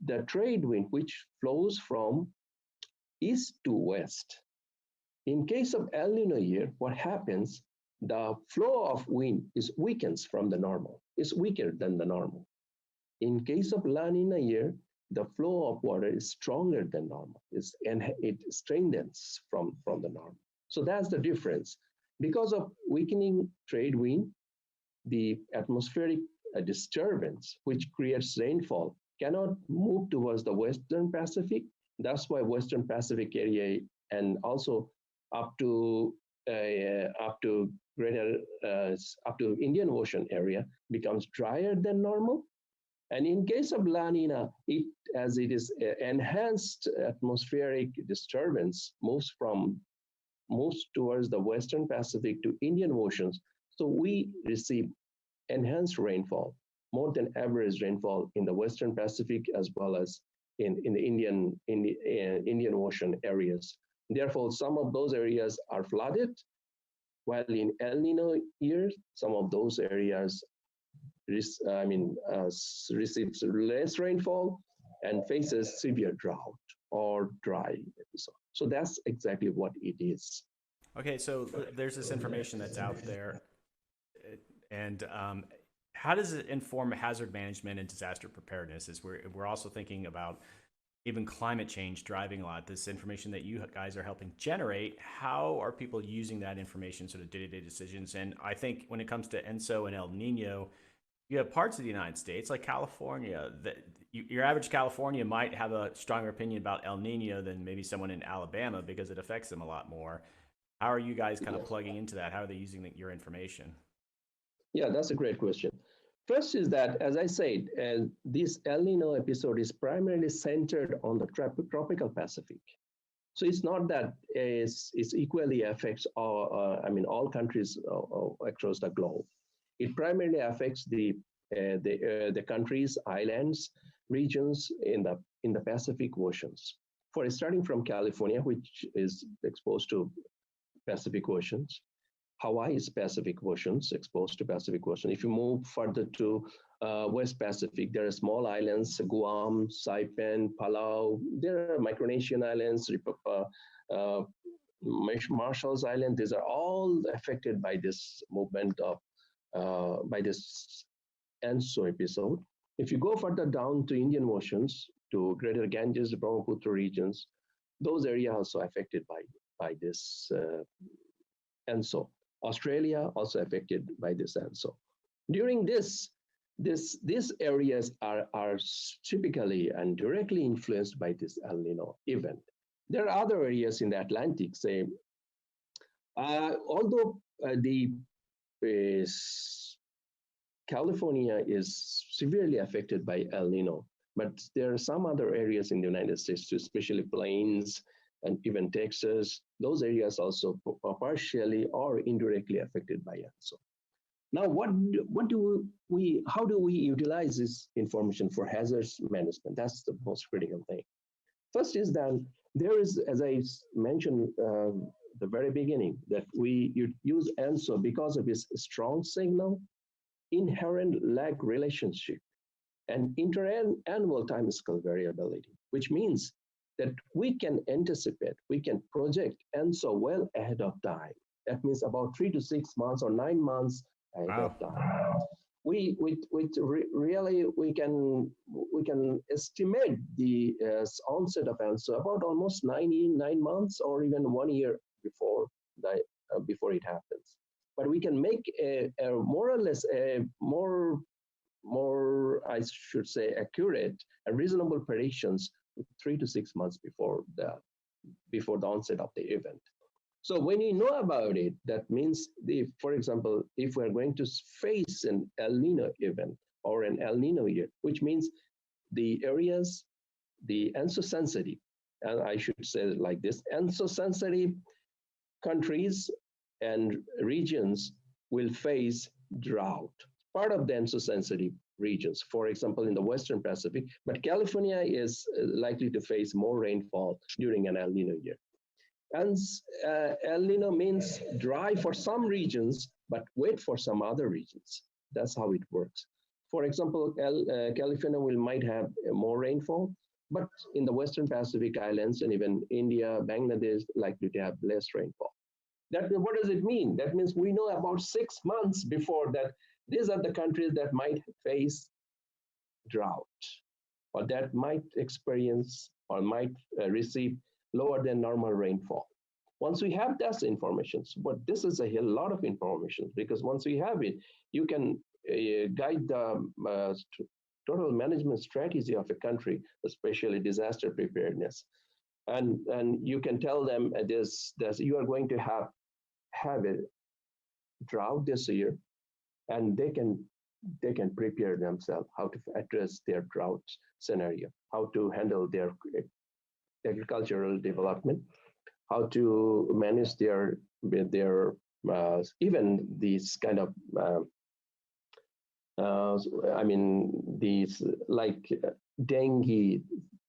the trade wind which flows from east to west. In case of El Nino year, what happens, the flow of wind weakens from the normal. It's weaker than the normal. In case of La Nina year, the flow of water is stronger than normal, and it strengthens from the normal. So that's the difference. Because of weakening trade wind, the atmospheric disturbance, which creates rainfall, cannot move towards the Western Pacific. That's why Western Pacific area and also up to Indian Ocean area becomes drier than normal. And in case of La Nina, as it is enhanced atmospheric disturbance moves towards the Western Pacific to Indian Oceans. So we receive enhanced rainfall, more than average rainfall in the Western Pacific as well as in the Indian Ocean areas. Therefore, some of those areas are flooded, while in El Nino years, some of those areas receives less rainfall and faces severe drought or dry episode. So that's exactly what it is. Okay, so there's this information that's out there, and how does it inform hazard management and disaster preparedness? As we're also thinking about even climate change driving a lot, this information that you guys are helping generate, how are people using that information sort of day-to-day decisions? And I think when it comes to ENSO and El Nino, you have parts of the United States, like California, that your average California might have a stronger opinion about El Nino than maybe someone in Alabama because it affects them a lot more. How are you guys kind of plugging into that? How are they using your information? Yeah, that's a great question. First is that, as I said, this El Nino episode is primarily centered on the tropical Pacific. So it's not that it equally affects all countries across the globe. It primarily affects the countries, islands, regions in the Pacific Oceans. Starting from California, which is exposed to Pacific Oceans, Hawaii is Pacific Oceans, exposed to Pacific Ocean. If you move further to West Pacific. There are small islands, Guam, Saipan, Palau. There are Micronesian islands, uh, Marshall's Island. These are all affected by this movement of, by this ENSO episode. If you go further down to Indian Oceans, to Greater Ganges, Brahmaputra regions, those areas also affected by this ENSO. Australia also affected by this ENSO. During these areas are typically and directly influenced by this El Nino event. There are other areas in the Atlantic, say, although the California is severely affected by El Nino, but there are some other areas in the United States, too, especially plains and even Texas. Those areas also are partially or indirectly affected by ENSO. Now, how do we utilize this information for hazards management? That's the most critical thing. First is that there is, as I mentioned the very beginning, that we use ENSO because of its strong signal, inherent lag relationship, and interannual timescale variability, which means that we can anticipate, we can project ENSO well ahead of time. That means about 3 to 6 months or 9 months ahead of time. Really we can estimate the onset of ENSO about almost 9 months or even 1 year before it happens. But we can make a more or less a more I should say accurate and reasonable predictions 3 to 6 months before the onset of the event. So when you know about it, that means, for example, if we're going to face an El Nino event or an El Nino year, which means the areas, the ENSO sensitive, and I should say it like this, ENSO sensitive countries and regions will face drought. Part of the ENSO sensitive regions, for example, in the Western Pacific, but California is likely to face more rainfall during an El Nino year. And El Nino means dry for some regions, but wet for some other regions. That's how it works. For example, California might have more rainfall, but in the Western Pacific Islands and even India, Bangladesh, likely to have less rainfall. What does it mean? That means we know about 6 months before that these are the countries that might face drought, or that might experience or might receive lower than normal rainfall. Once we have that information, but this is a lot of information, because once we have it, you can guide the total management strategy of a country, especially disaster preparedness. And you can tell them you are going to have a drought this year, and they can prepare themselves how to address their drought scenario, how to handle their agricultural development, how to manage their even these kind of these like dengue,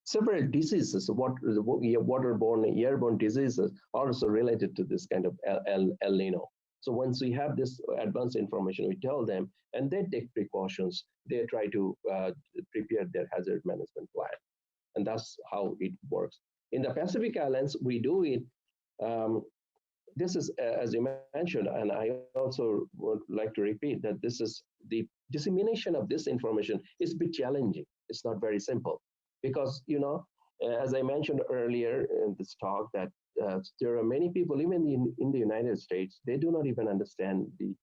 several diseases, waterborne, airborne diseases, also related to this kind of El Nino. So once we have this advanced information, we tell them, and they take precautions. They try to prepare their hazard management plan. And that's how it works. In the Pacific Islands, we do it. This is, as you mentioned, and I also would like to repeat that this is the dissemination of this information is a bit challenging. It's not very simple because, as I mentioned earlier in this talk, that there are many people, even in the United States, they do not even understand the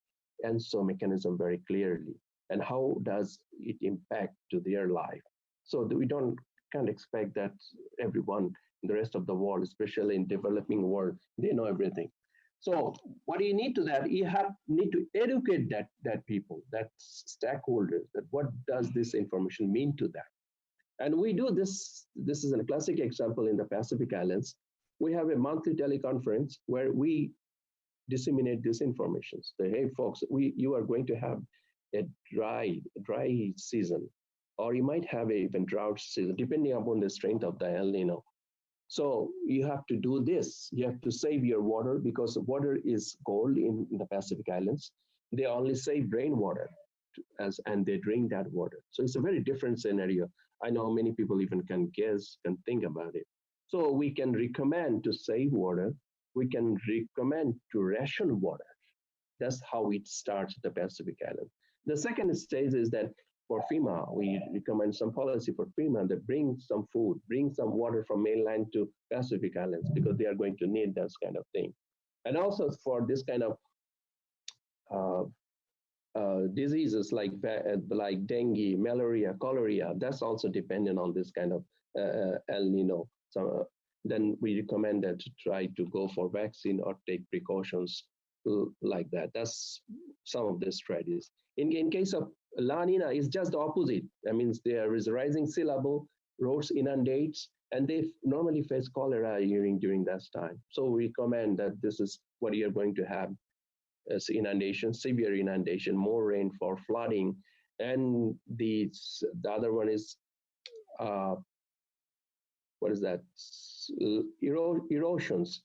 ENSO mechanism very clearly and how does it impact to their life. So we can't expect that everyone in the rest of the world, especially in developing world, they know everything. So what you need need to educate that people, that stakeholders, that what does this information mean to them. And we do this. This is a classic example in the Pacific Islands. We have a monthly teleconference where we disseminate this information. Say, hey folks, you are going to have a dry season, or you might have even drought season, depending upon the strength of the El Nino. So you have to do this. You have to save your water because water is gold in the Pacific Islands. They only save rainwater and they drink that water. So it's a very different scenario. I know many people even can guess, can think about it. So we can recommend to save water. We can recommend to ration water. That's how it starts at the Pacific Island. The second stage is that for FEMA, we recommend some policy for FEMA that bring some food, bring some water from mainland to Pacific Islands because they are going to need that kind of thing. And also for this kind of diseases like dengue, malaria, cholera, that's also dependent on this kind of El Nino. So then we recommend that to try to go for vaccine or take precautions like that. That's some of the strategies. In case of La Nina, it's just the opposite. That means there is rising sea level, roads inundate, and they normally face cholera during that time. So we recommend that this is what you're going to have as inundation, severe inundation, more rainfall, flooding, and the other one is what is that? Erosions.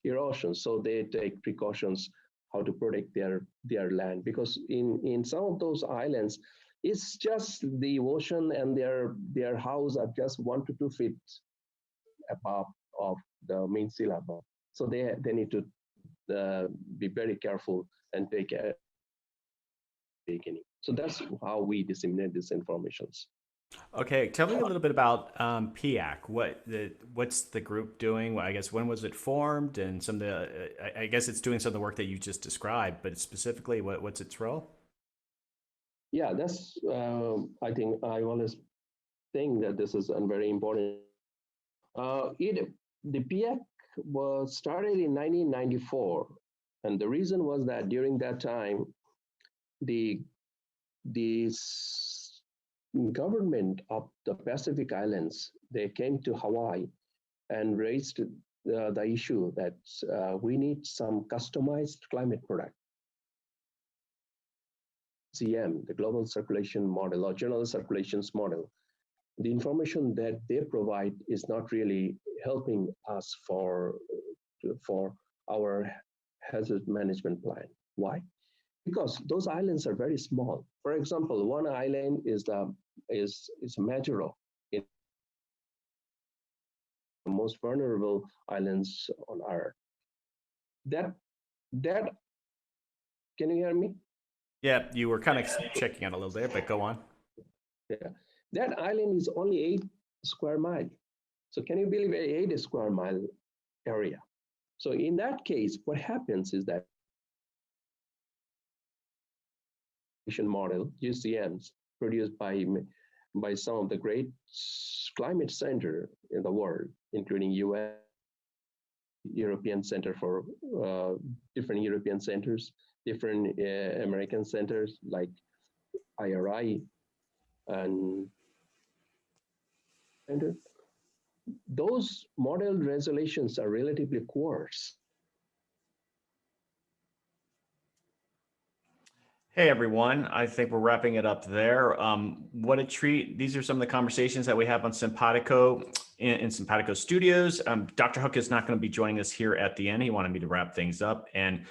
So they take precautions how to protect their land, because in some of those islands, it's just the ocean and their house are just 1 to 2 feet above of the main sea level. So they need to be very careful and take care. So that's how we disseminate these informations. Okay, tell me a little bit about PIAC. What's the group doing? I guess when was it formed, and some of the I guess it's doing some of the work that you just described, but specifically, what's its role? Yeah, that's I think I always think that this is very important. The PIAC was started in 1994, and the reason was that during that time, the government of the Pacific Islands, they came to Hawaii and raised the issue that we need some customized climate product. GCM, the Global Circulation Model or General Circulations Model, the information that they provide is not really helping us for our hazard management plan. Why? Because those islands are very small. For example, one island is Majuro, the most vulnerable islands on Earth. That can you hear me? Yeah, you were kind of checking out a little there, but go on. Yeah, that island is only 8 square miles. So can you believe 8 square mile area? So in that case, what happens is that model GCMs produced by some of the great climate center in the world, including US, European Center for different European centers, different American centers like IRI, and those model resolutions are relatively coarse. Hey, everyone. I think we're wrapping it up there. What a treat. These are some of the conversations that we have on Cimpatico in Cimpatico Studios. Dr. Hook is not going to be joining us here at the end. He wanted me to wrap things up. And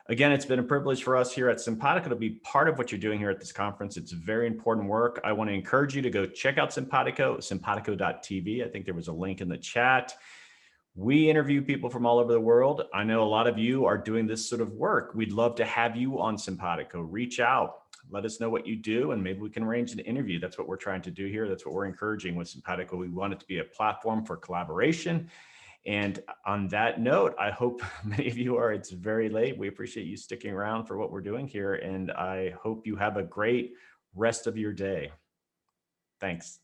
again, it's been a privilege for us here at Cimpatico to be part of what you're doing here at this conference. It's very important work. I want to encourage you to go check out Cimpatico, cimpatico.tv. I think there was a link in the chat. We interview people from all over the world. I know a lot of you are doing this sort of work. We'd love to have you on Cimpatico. Reach out, let us know what you do, and maybe we can arrange an interview. That's what we're trying to do here. That's what we're encouraging with Cimpatico. We want it to be a platform for collaboration. And on that note, I hope many of you are, it's very late. We appreciate you sticking around for what we're doing here. And I hope you have a great rest of your day. Thanks.